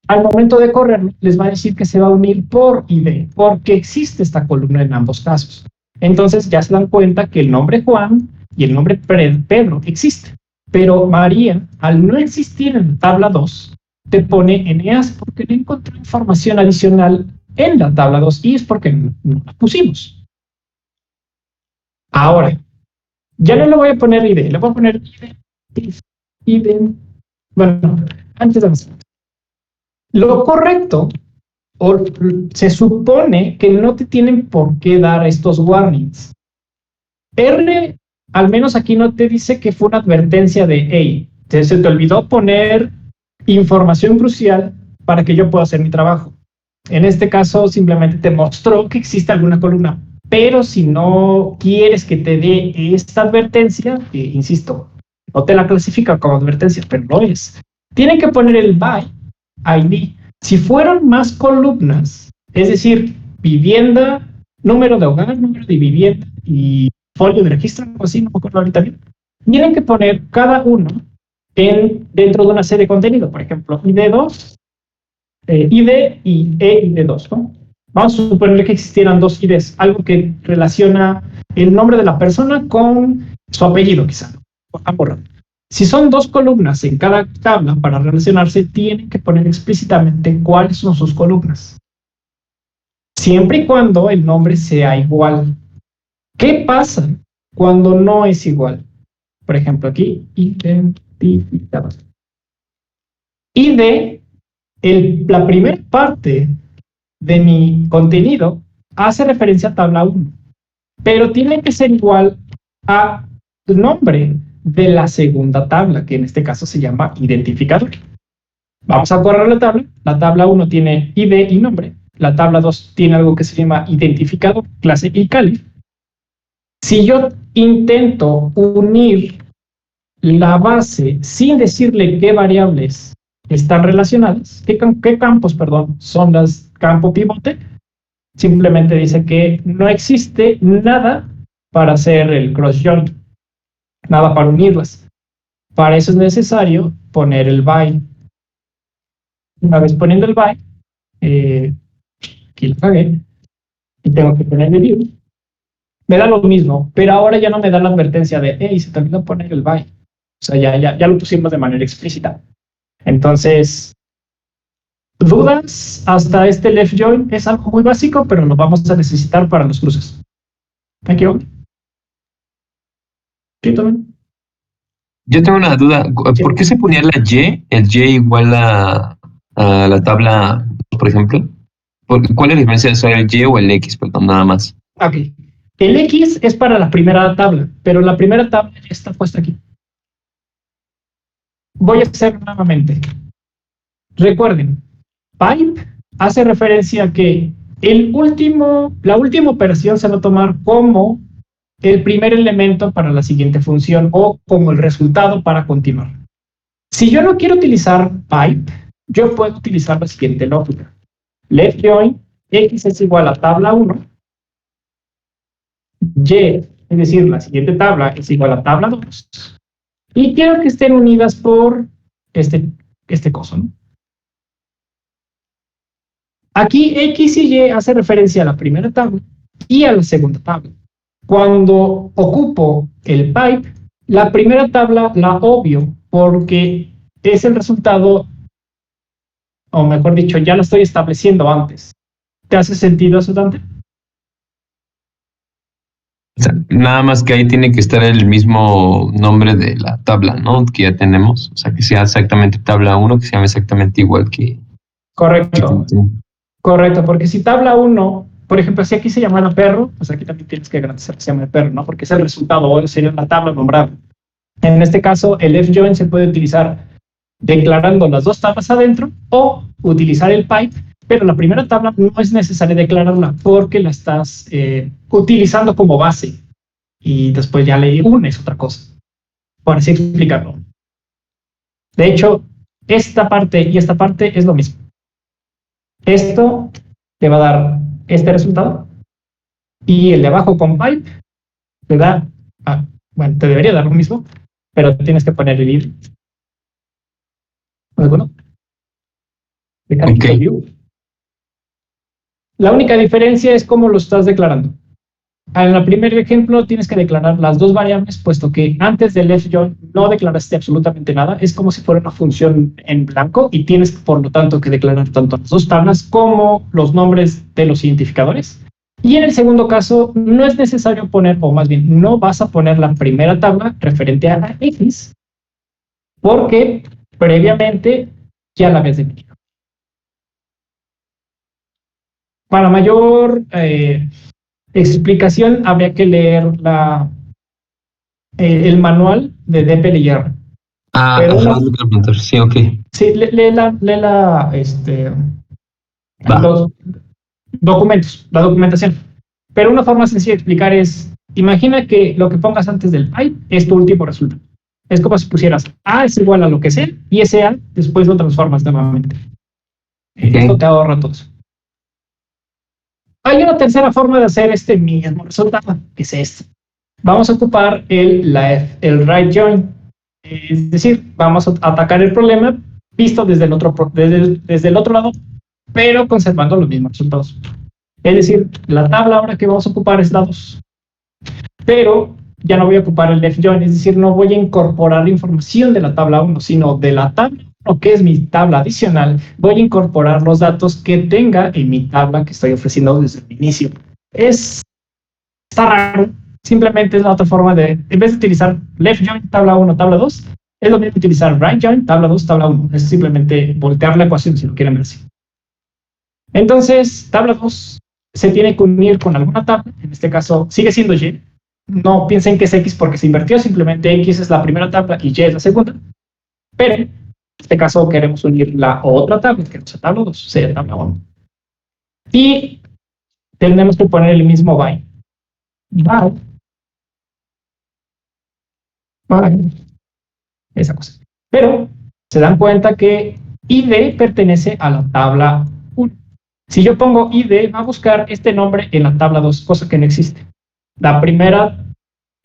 al momento de correrlo, les va a decir que se va a unir por ID, porque existe esta columna en ambos casos. Entonces ya se dan cuenta que el nombre Juan y el nombre Pedro existen. Pero María, al no existir en la tabla 2, te pone Eneas porque no encontró información adicional en la tabla 2 y es porque no la pusimos. Ahora, ya no le voy a poner ID, le voy a poner ID. Bueno, antes de hacer. Lo correcto, o se supone que no te tienen por qué dar estos warnings. R, al menos aquí no te dice que fue una advertencia de, hey, se te olvidó poner información crucial para que yo pueda hacer mi trabajo. En este caso, simplemente te mostró que existe alguna columna. Pero si no quieres que te dé esta advertencia, insisto, no te la clasifica como advertencia, pero lo es. Tienen que poner el by ID. Si fueron más columnas, es decir, vivienda, número de hogar, número de vivienda y folio de registro, algo así, no me acuerdo ahorita bien, tienen que poner cada uno dentro de una serie de contenido. Por ejemplo, ID2, ID y ID2, ¿no? Vamos a suponer que existieran dos IDs, algo que relaciona el nombre de la persona con su apellido, quizá. Si son dos columnas en cada tabla para relacionarse, tienen que poner explícitamente cuáles son sus columnas. Siempre y cuando el nombre sea igual. ¿Qué pasa cuando no es igual? Por ejemplo, aquí, identificador. ID, la primera parte de mi contenido hace referencia a tabla 1, pero tiene que ser igual a el nombre de la segunda tabla, que en este caso se llama identificador. Vamos a correr la tabla 1 tiene ID y nombre, la tabla 2 tiene algo que se llama identificador, clase y cali. Si yo intento unir la base sin decirle qué variables están relacionadas, qué campos, perdón, son las campo pivote, simplemente dice que no existe nada para hacer el cross join, nada para unirlas. Para eso es necesario poner el by. Una vez poniendo el by, aquí lo cagué, y tengo que poner el view. Me da lo mismo, pero ahora ya no me da la advertencia de, hey, se te olvidó poner el by. O sea, ya lo pusimos de manera explícita. Entonces, dudas hasta este left join es algo muy básico, pero lo vamos a necesitar para los cruces. Thank you. ¿Sí, también? Yo tengo una duda. ¿Por qué se ponía la Y, el Y igual a la tabla, por ejemplo? ¿Cuál es la diferencia de usar el Y o el X? Perdón, nada más. Ok. El X es para la primera tabla, pero la primera tabla ya está puesta aquí. Voy a hacerlo nuevamente. Recuerden, pipe hace referencia a que la última operación se va a tomar como el primer elemento para la siguiente función o como el resultado para continuar. Si yo no quiero utilizar pipe, yo puedo utilizar la siguiente lógica. Left join, X es igual a tabla 1, Y, es decir, la siguiente tabla es igual a tabla 2, y quiero que estén unidas por este coso, ¿no? Aquí X y Y hace referencia a la primera tabla y a la segunda tabla. Cuando ocupo el pipe, la primera tabla la obvio porque es el resultado, o mejor dicho, ya lo estoy estableciendo antes. ¿Te hace sentido eso, Dante? O sea, nada más que ahí tiene que estar el mismo nombre de la tabla, ¿no? Que ya tenemos. O sea, que sea exactamente tabla 1, que se llame exactamente igual que... Correcto. Correcto, porque si tabla 1, por ejemplo, si aquí se llamara perro, pues aquí también tienes que garantizar que se llame perro, ¿no? Porque es el resultado, o sería la tabla nombrada. En este caso, el left join se puede utilizar declarando las dos tablas adentro o utilizar el pipe pero la primera tabla no es necesario declararla porque la estás utilizando como base y después ya le unes otra cosa, por así explicarlo. De hecho, esta parte y esta parte es lo mismo. Esto te va a dar este resultado y el de abajo con pipe te da, bueno, te debería dar lo mismo, pero tienes que poner el id. ¿Alguno? De Caliquito Ok. View. La única diferencia es cómo lo estás declarando. En el primer ejemplo tienes que declarar las dos variables, puesto que antes del left join no declaraste absolutamente nada. Es como si fuera una función en blanco y tienes, por lo tanto, que declarar tanto las dos tablas como los nombres de los identificadores. Y en el segundo caso, no es necesario poner, o más bien, no vas a poner la primera tabla referente a la X, porque previamente ya la habías definido. Para mayor explicación, habría que leer el manual de DPLR. Pero Ajá, lo quiero preguntar. Sí, ok. sí, Va. los documentos, la documentación. Pero una forma sencilla de explicar es, imagina que lo que pongas antes del pipe es tu último resultado. Es como si pusieras A es igual a lo que sea y ese A después lo transformas nuevamente. Esto te ahorra todo eso. Hay una tercera forma de hacer este mismo resultado, que es este. Vamos a ocupar el right join. Es decir, vamos a atacar el problema visto desde el otro lado, pero conservando los mismos resultados. Es decir, la tabla ahora que vamos a ocupar es la 2. Pero ya no voy a ocupar el left join, es decir, no voy a incorporar la información de la tabla 1, sino de la tabla 1, que es mi tabla adicional, voy a incorporar los datos que tenga en mi tabla que estoy ofreciendo desde el inicio. Está raro, simplemente es la otra forma de, en vez de utilizar left join, tabla 1, tabla 2, es lo mismo utilizar right join, tabla 2, tabla 1. Es simplemente voltear la ecuación si lo quieren ver así. Entonces, tabla 2 se tiene que unir con alguna tabla, en este caso sigue siendo Y. No piensen que es X porque se invirtió, simplemente X es la primera tabla y Y es la segunda. Pero en este caso queremos unir la otra tabla, que no sea tabla 2, sea tabla 1. Y tenemos que poner el mismo by. Esa cosa. Pero se dan cuenta que ID pertenece a la tabla 1. Si yo pongo ID, va a buscar este nombre en la tabla 2, cosa que no existe. La primera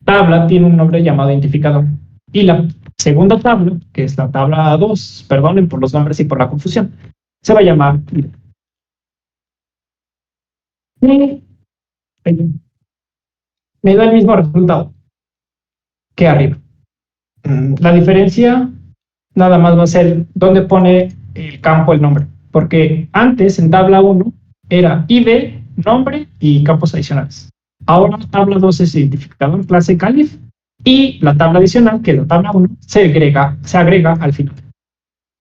tabla tiene un nombre llamado identificador. Y la segunda tabla, que es la tabla 2, perdonen por los nombres y por la confusión, se va a llamar ID. Me da el mismo resultado que arriba. La diferencia nada más va a ser dónde pone el campo el nombre. Porque antes en tabla 1 era ID, nombre y campos adicionales. Ahora tabla 2 es identificador, clase, calif, y la tabla adicional, que es la tabla 1, se agrega al final.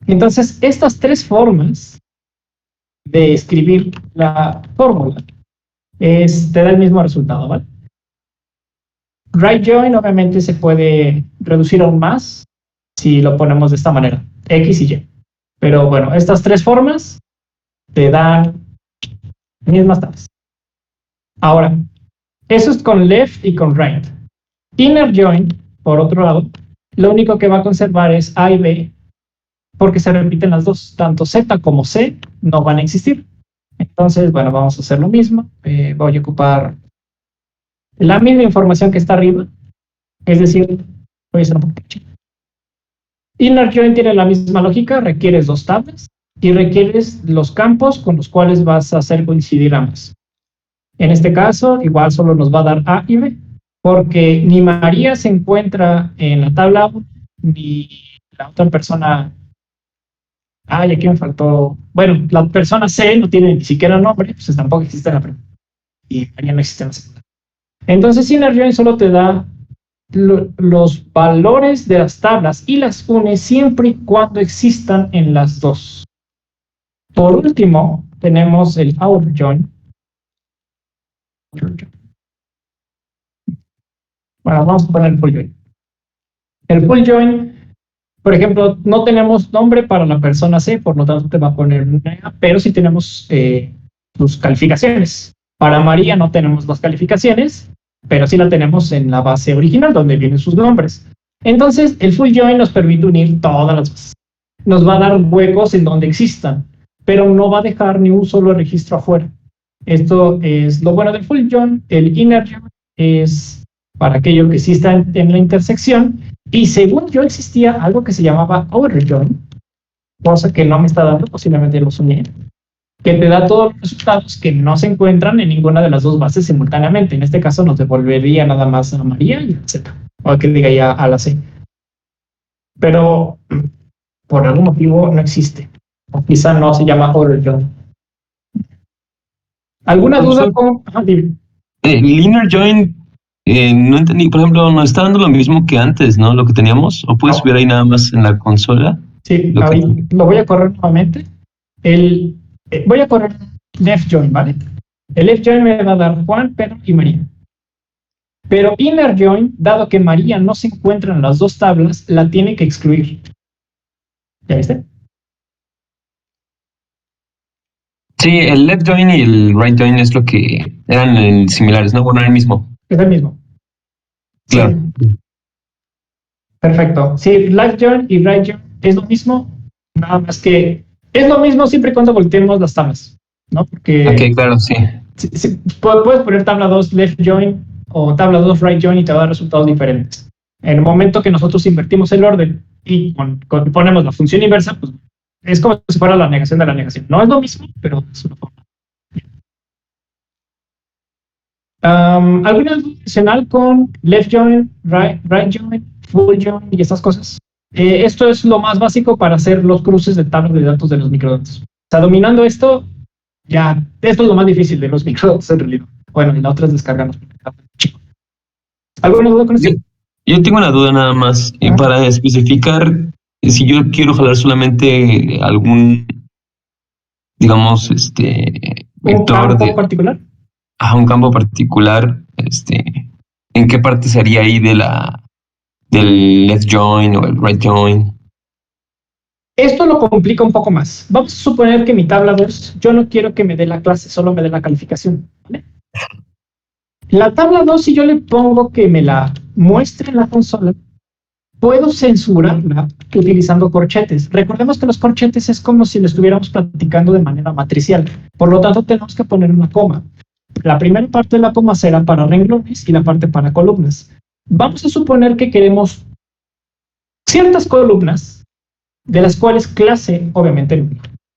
Entonces, estas tres formas de escribir la fórmula te da el mismo resultado, ¿vale? Right join obviamente se puede reducir aún más si lo ponemos de esta manera, X y Y. Pero bueno, estas tres formas te dan mismas tablas. Ahora, eso es con left y con right. Inner join, por otro lado, lo único que va a conservar es A y B, porque se repiten las dos, tanto Z como C no van a existir. Entonces, bueno, vamos a hacer lo mismo. Voy a ocupar la misma información que está arriba, es decir, voy a hacer un poquito chico. Inner join tiene la misma lógica, requieres dos tablas y requieres los campos con los cuales vas a hacer coincidir ambas. En este caso, igual solo nos va a dar A y B, porque ni María se encuentra en la tabla 1, ni la otra persona. Y aquí me faltó. Bueno, la persona C no tiene ni siquiera nombre, pues tampoco existe en la primera. Y María no existe en la segunda. Entonces, Inner join solo te da los valores de las tablas y las une siempre y cuando existan en las dos. Por último, tenemos el outer join. Bueno, vamos a poner el full join. El full join Por ejemplo, no tenemos nombre para la persona C, por lo tanto te va a poner una A, pero sí tenemos sus calificaciones. Para María no tenemos las calificaciones, pero sí la tenemos en la base original, donde vienen sus nombres. Entonces, el full join nos permite unir todas las bases. Nos va a dar huecos en donde existan, pero no va a dejar ni un solo registro afuera. Esto es lo bueno del full join. El inner join es para aquello que sí está en la intersección, y según yo existía algo que se llamaba outer join, cosa que no me está dando, posiblemente lo soñé, que te da todos los resultados que no se encuentran en ninguna de las dos bases simultáneamente. En este caso nos devolvería nada más a María y a Z, o que diga ya a la C. Pero por algún motivo no existe, o quizá no se llama outer join. ¿Alguna duda con...? Dime. El inner join, no entendí, por ejemplo, nos está dando lo mismo que antes, ¿no? Lo que teníamos, o puedes subir ahí nada más en la consola. Sí, lo voy a correr nuevamente. Voy a correr left join, ¿vale? El left join me va a dar Juan, Pedro y María. Pero inner join, dado que María no se encuentra en las dos tablas, la tiene que excluir. ¿Ya viste? Sí, el left join y el right join es lo que eran similares, ¿no? Bueno, era el mismo. Es el mismo. Claro. Sí. Perfecto. Sí, left join y right join es lo mismo, nada más que es lo mismo siempre y cuando volteemos las tablas, ¿no? Porque Ok, claro, sí. puedes poner tabla 2 left join o tabla 2 right join y te va a dar resultados diferentes. En el momento que nosotros invertimos el orden y ponemos la función inversa, pues es como si fuera la negación de la negación. No es lo mismo, pero es una forma. ¿Alguna duda adicional con left join, right join, full join y estas cosas? Esto es lo más básico para hacer los cruces de tablas de datos de los microdatos. O sea, dominando esto, ya, esto es lo más difícil de los microdatos en realidad. Bueno, y la otra es descargarlos. ¿Alguna duda con esto? Yo tengo una duda nada más. Para especificar, si yo quiero jalar solamente algún, digamos, vector ¿Un campo particular? A un campo particular, ¿en qué parte sería ahí del left join o el right join? Esto lo complica un poco más. Vamos a suponer que mi tabla 2, yo no quiero que me dé la clase, solo me dé la calificación, ¿vale? La tabla 2, si yo le pongo que me la muestre en la consola, puedo censurarla utilizando corchetes. Recordemos que los corchetes es como si lo estuviéramos platicando de manera matricial. Por lo tanto, tenemos que poner una coma. La primera parte de la coma será para renglones y la parte para columnas. Vamos a suponer que queremos ciertas columnas, de las cuales clase, obviamente, no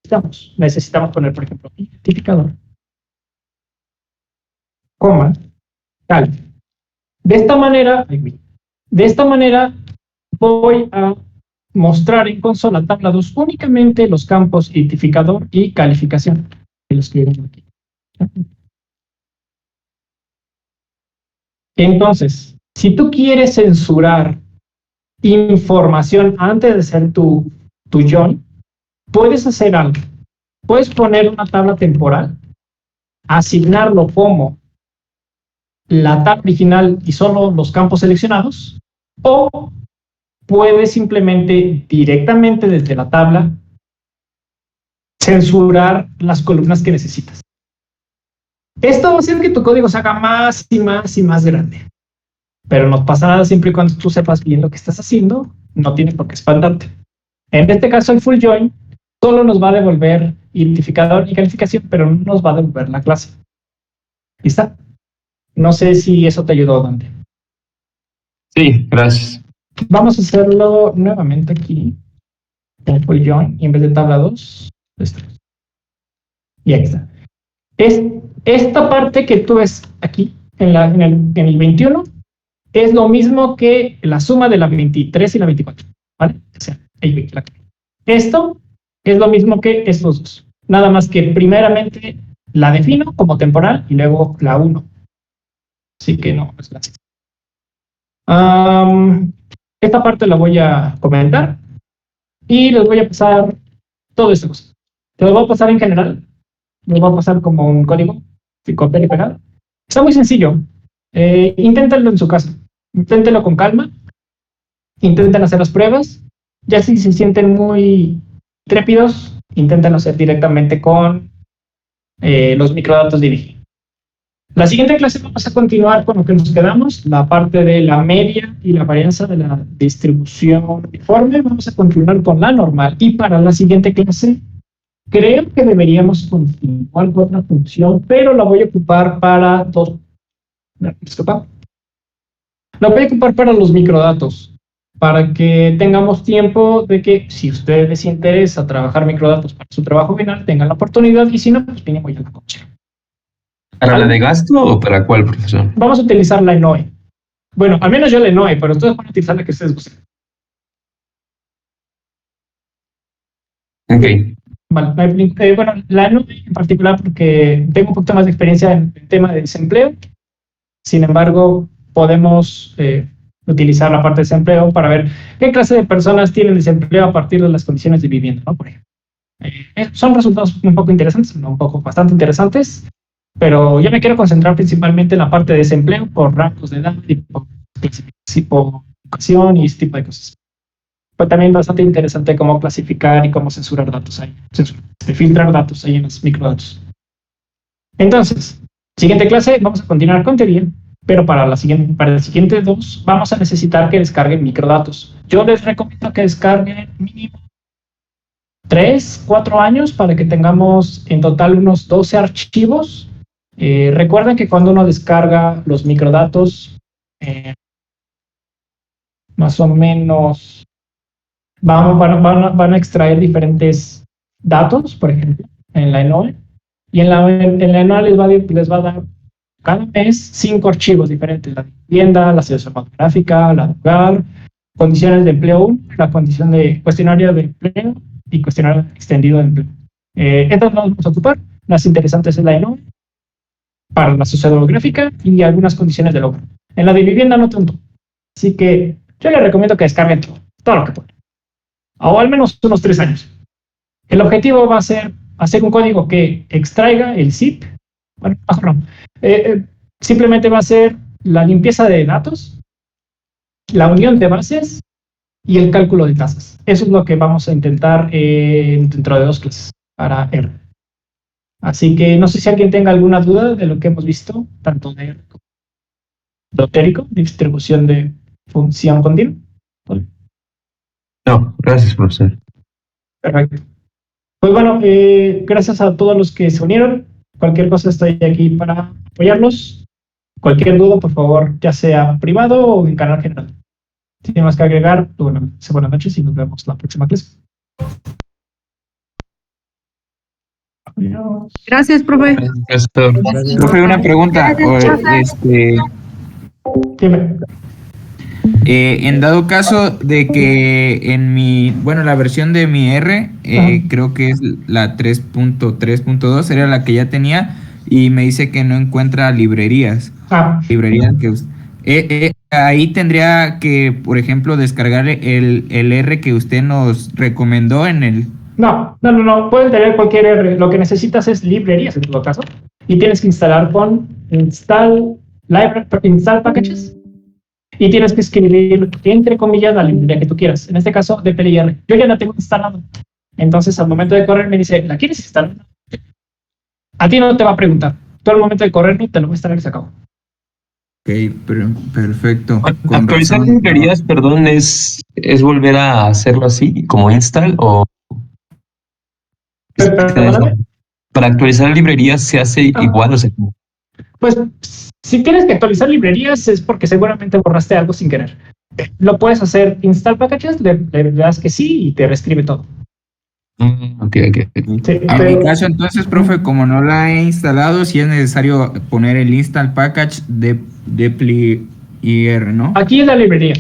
necesitamos. Necesitamos poner, por ejemplo, identificador, coma, tal. De esta manera voy a mostrar en consola tabla 2 únicamente los campos identificador y calificación. Que lo escribimos aquí. Entonces, si tú quieres censurar información antes de ser tu join, puedes hacer algo. Puedes poner una tabla temporal, asignarlo como la tabla original y solo los campos seleccionados, o puedes simplemente directamente desde la tabla censurar las columnas que necesitas. Esto va a hacer que tu código se haga más y más y más grande. Pero no pasa nada siempre y cuando tú sepas bien lo que estás haciendo, no tienes por qué espantarte. En este caso, el full join solo nos va a devolver identificador y calificación, pero no nos va a devolver la clase. ¿Lista? No sé si eso te ayudó, Dante. Sí, gracias. Vamos a hacerlo nuevamente aquí. En full join, y en vez de tabla 2, 3. Y ahí está. Esta parte que tú ves aquí, en el 21, es lo mismo que la suma de la 23 y la 24, ¿vale? O sea, esto es lo mismo que estos dos. Nada más que primeramente la defino como temporal y luego la 1. Así que no es gracias. Esta parte la voy a comentar y les voy a pasar todo esto. Te lo voy a pasar en general. Les voy a pasar como un código, copiar y pegar. Está muy sencillo. Inténtenlo en su casa. Inténtenlo con calma. Intenten hacer las pruebas. Ya si se sienten muy trépidos, intenten hacer directamente con los microdatos de IBIG. La siguiente clase vamos a continuar con lo que nos quedamos, la parte de la media y la varianza de la distribución uniforme. Vamos a continuar con la normal, y para la siguiente clase creo que deberíamos continuar con otra función, pero la voy a ocupar para dos. Disculpa. La voy a ocupar para los microdatos, para que tengamos tiempo de que, si a ustedes les interesa trabajar microdatos para su trabajo final, tengan la oportunidad, y si no, pues mínimo ya la conocen. ¿Para la de gasto o para cuál, profesor? Vamos a utilizar la ENOE. Bueno, al menos yo la ENOE, pero ustedes van a utilizar la que ustedes gusten. Ok. Vale, bueno, la ENOE en particular porque tengo un poquito más de experiencia en el tema de desempleo. Sin embargo, podemos utilizar la parte de desempleo para ver qué clase de personas tienen desempleo a partir de las condiciones de vivienda, ¿no? Por ejemplo. Son resultados un poco interesantes, no, un poco bastante interesantes, pero yo me quiero concentrar principalmente en la parte de desempleo por rangos de edad y por clasificación y ese tipo de cosas. Pero también bastante interesante cómo clasificar y cómo censurar datos ahí, filtrar datos ahí en los microdatos. Entonces, siguiente clase, vamos a continuar con teoría, pero para el siguiente dos vamos a necesitar que descarguen microdatos. Yo les recomiendo que descarguen mínimo 3, 4 años para que tengamos en total unos 12 archivos. Recuerden que cuando uno descarga los microdatos, más o menos van a extraer diferentes datos, por ejemplo, en la ENOE, y en la ENOE les va a dar cada mes 5 archivos diferentes: la vivienda, la situación fotográfica, la hogar, condiciones de empleo 1, la condición de cuestionario de empleo y cuestionario extendido de empleo. Entonces vamos a ocupar. Las interesantes es la ENOE para la sociodemográfica y algunas condiciones del hogar. En la de vivienda no tanto. Así que yo les recomiendo que descarguen todo lo que puedan. O al menos unos 3 años. El objetivo va a ser hacer un código que extraiga el zip. Bueno, mejor no. Simplemente va a ser la limpieza de datos, la unión de bases y el cálculo de tasas. Eso es lo que vamos a intentar dentro de 2 clases para R. Así que no sé si alguien tenga alguna duda de lo que hemos visto, tanto de R como de teórico, distribución de función continua. No, gracias, profesor. Perfecto. Pues bueno, gracias a todos los que se unieron. Cualquier cosa estoy aquí para apoyarlos. Cualquier duda, por favor, ya sea privado o en canal general. Si tienes más que agregar, bueno, buenas noches y nos vemos la próxima clase. Adiós. Gracias, profe. Gracias, profesor. Profe, una pregunta. Dime. En dado caso de que en la versión de mi R, creo que es la 3.3.2, era la que ya tenía, y me dice que no encuentra librerías. Librerías que ahí tendría que, por ejemplo, descargar el R que usted nos recomendó en el... No. Pueden tener cualquier R. Lo que necesitas es librerías en todo caso. Y tienes que instalar con install packages. Y tienes que escribir, entre comillas, la librería que tú quieras. En este caso, de DPLR. Yo ya la tengo instalada. Entonces, al momento de correr, me dice, ¿la quieres instalar? A ti no te va a preguntar. Tú al momento de correr, te lo voy a instalar y se acabó. Ok, perfecto. Actualizar librerías, perdón, ¿es volver a hacerlo así, como install o...? ¿Perdóname? Para actualizar librerías se hace igual, o sea... Pues, si tienes que actualizar librerías es porque seguramente borraste algo sin querer. Lo puedes hacer install packages, le das que sí y te reescribe todo. Ok. Sí, En mi caso, entonces, profe, como no la he instalado, sí es necesario poner el install package de DeplyIR, ¿no? aquí es la librería,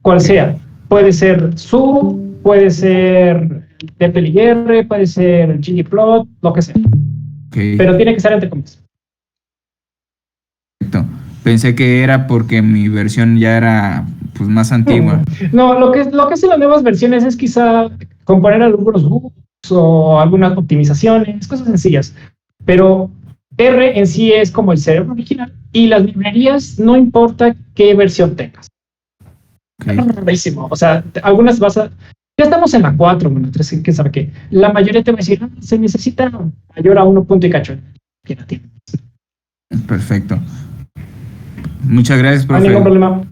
cual sea. Puede ser Su, puede ser DeplyIR, puede ser ggplot, lo que sea. Okay. Pero tiene que ser entre comillas. Perfecto. Pensé que era porque mi versión ya era pues más antigua. No, lo que hacen las nuevas versiones es quizá componer algunos bugs o algunas optimizaciones, cosas sencillas. Pero R en sí es como el cerebro original y las librerías no importa qué versión tengas. Ok. Rarísimo. O sea, algunas vas a... Ya estamos en la 4, bueno, 3, quién sabe qué. La mayoría te va a decir, se necesita mayor a 1 punto y cacho. ¿Quién la tiene? Perfecto. Muchas gracias, No hay profe. ningún problema.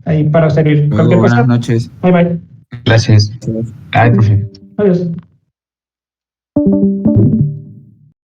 Ahí para servir. Luego, Cualquier cosa. buenas noches. Bye, bye. Gracias. Ay, profe. Adiós.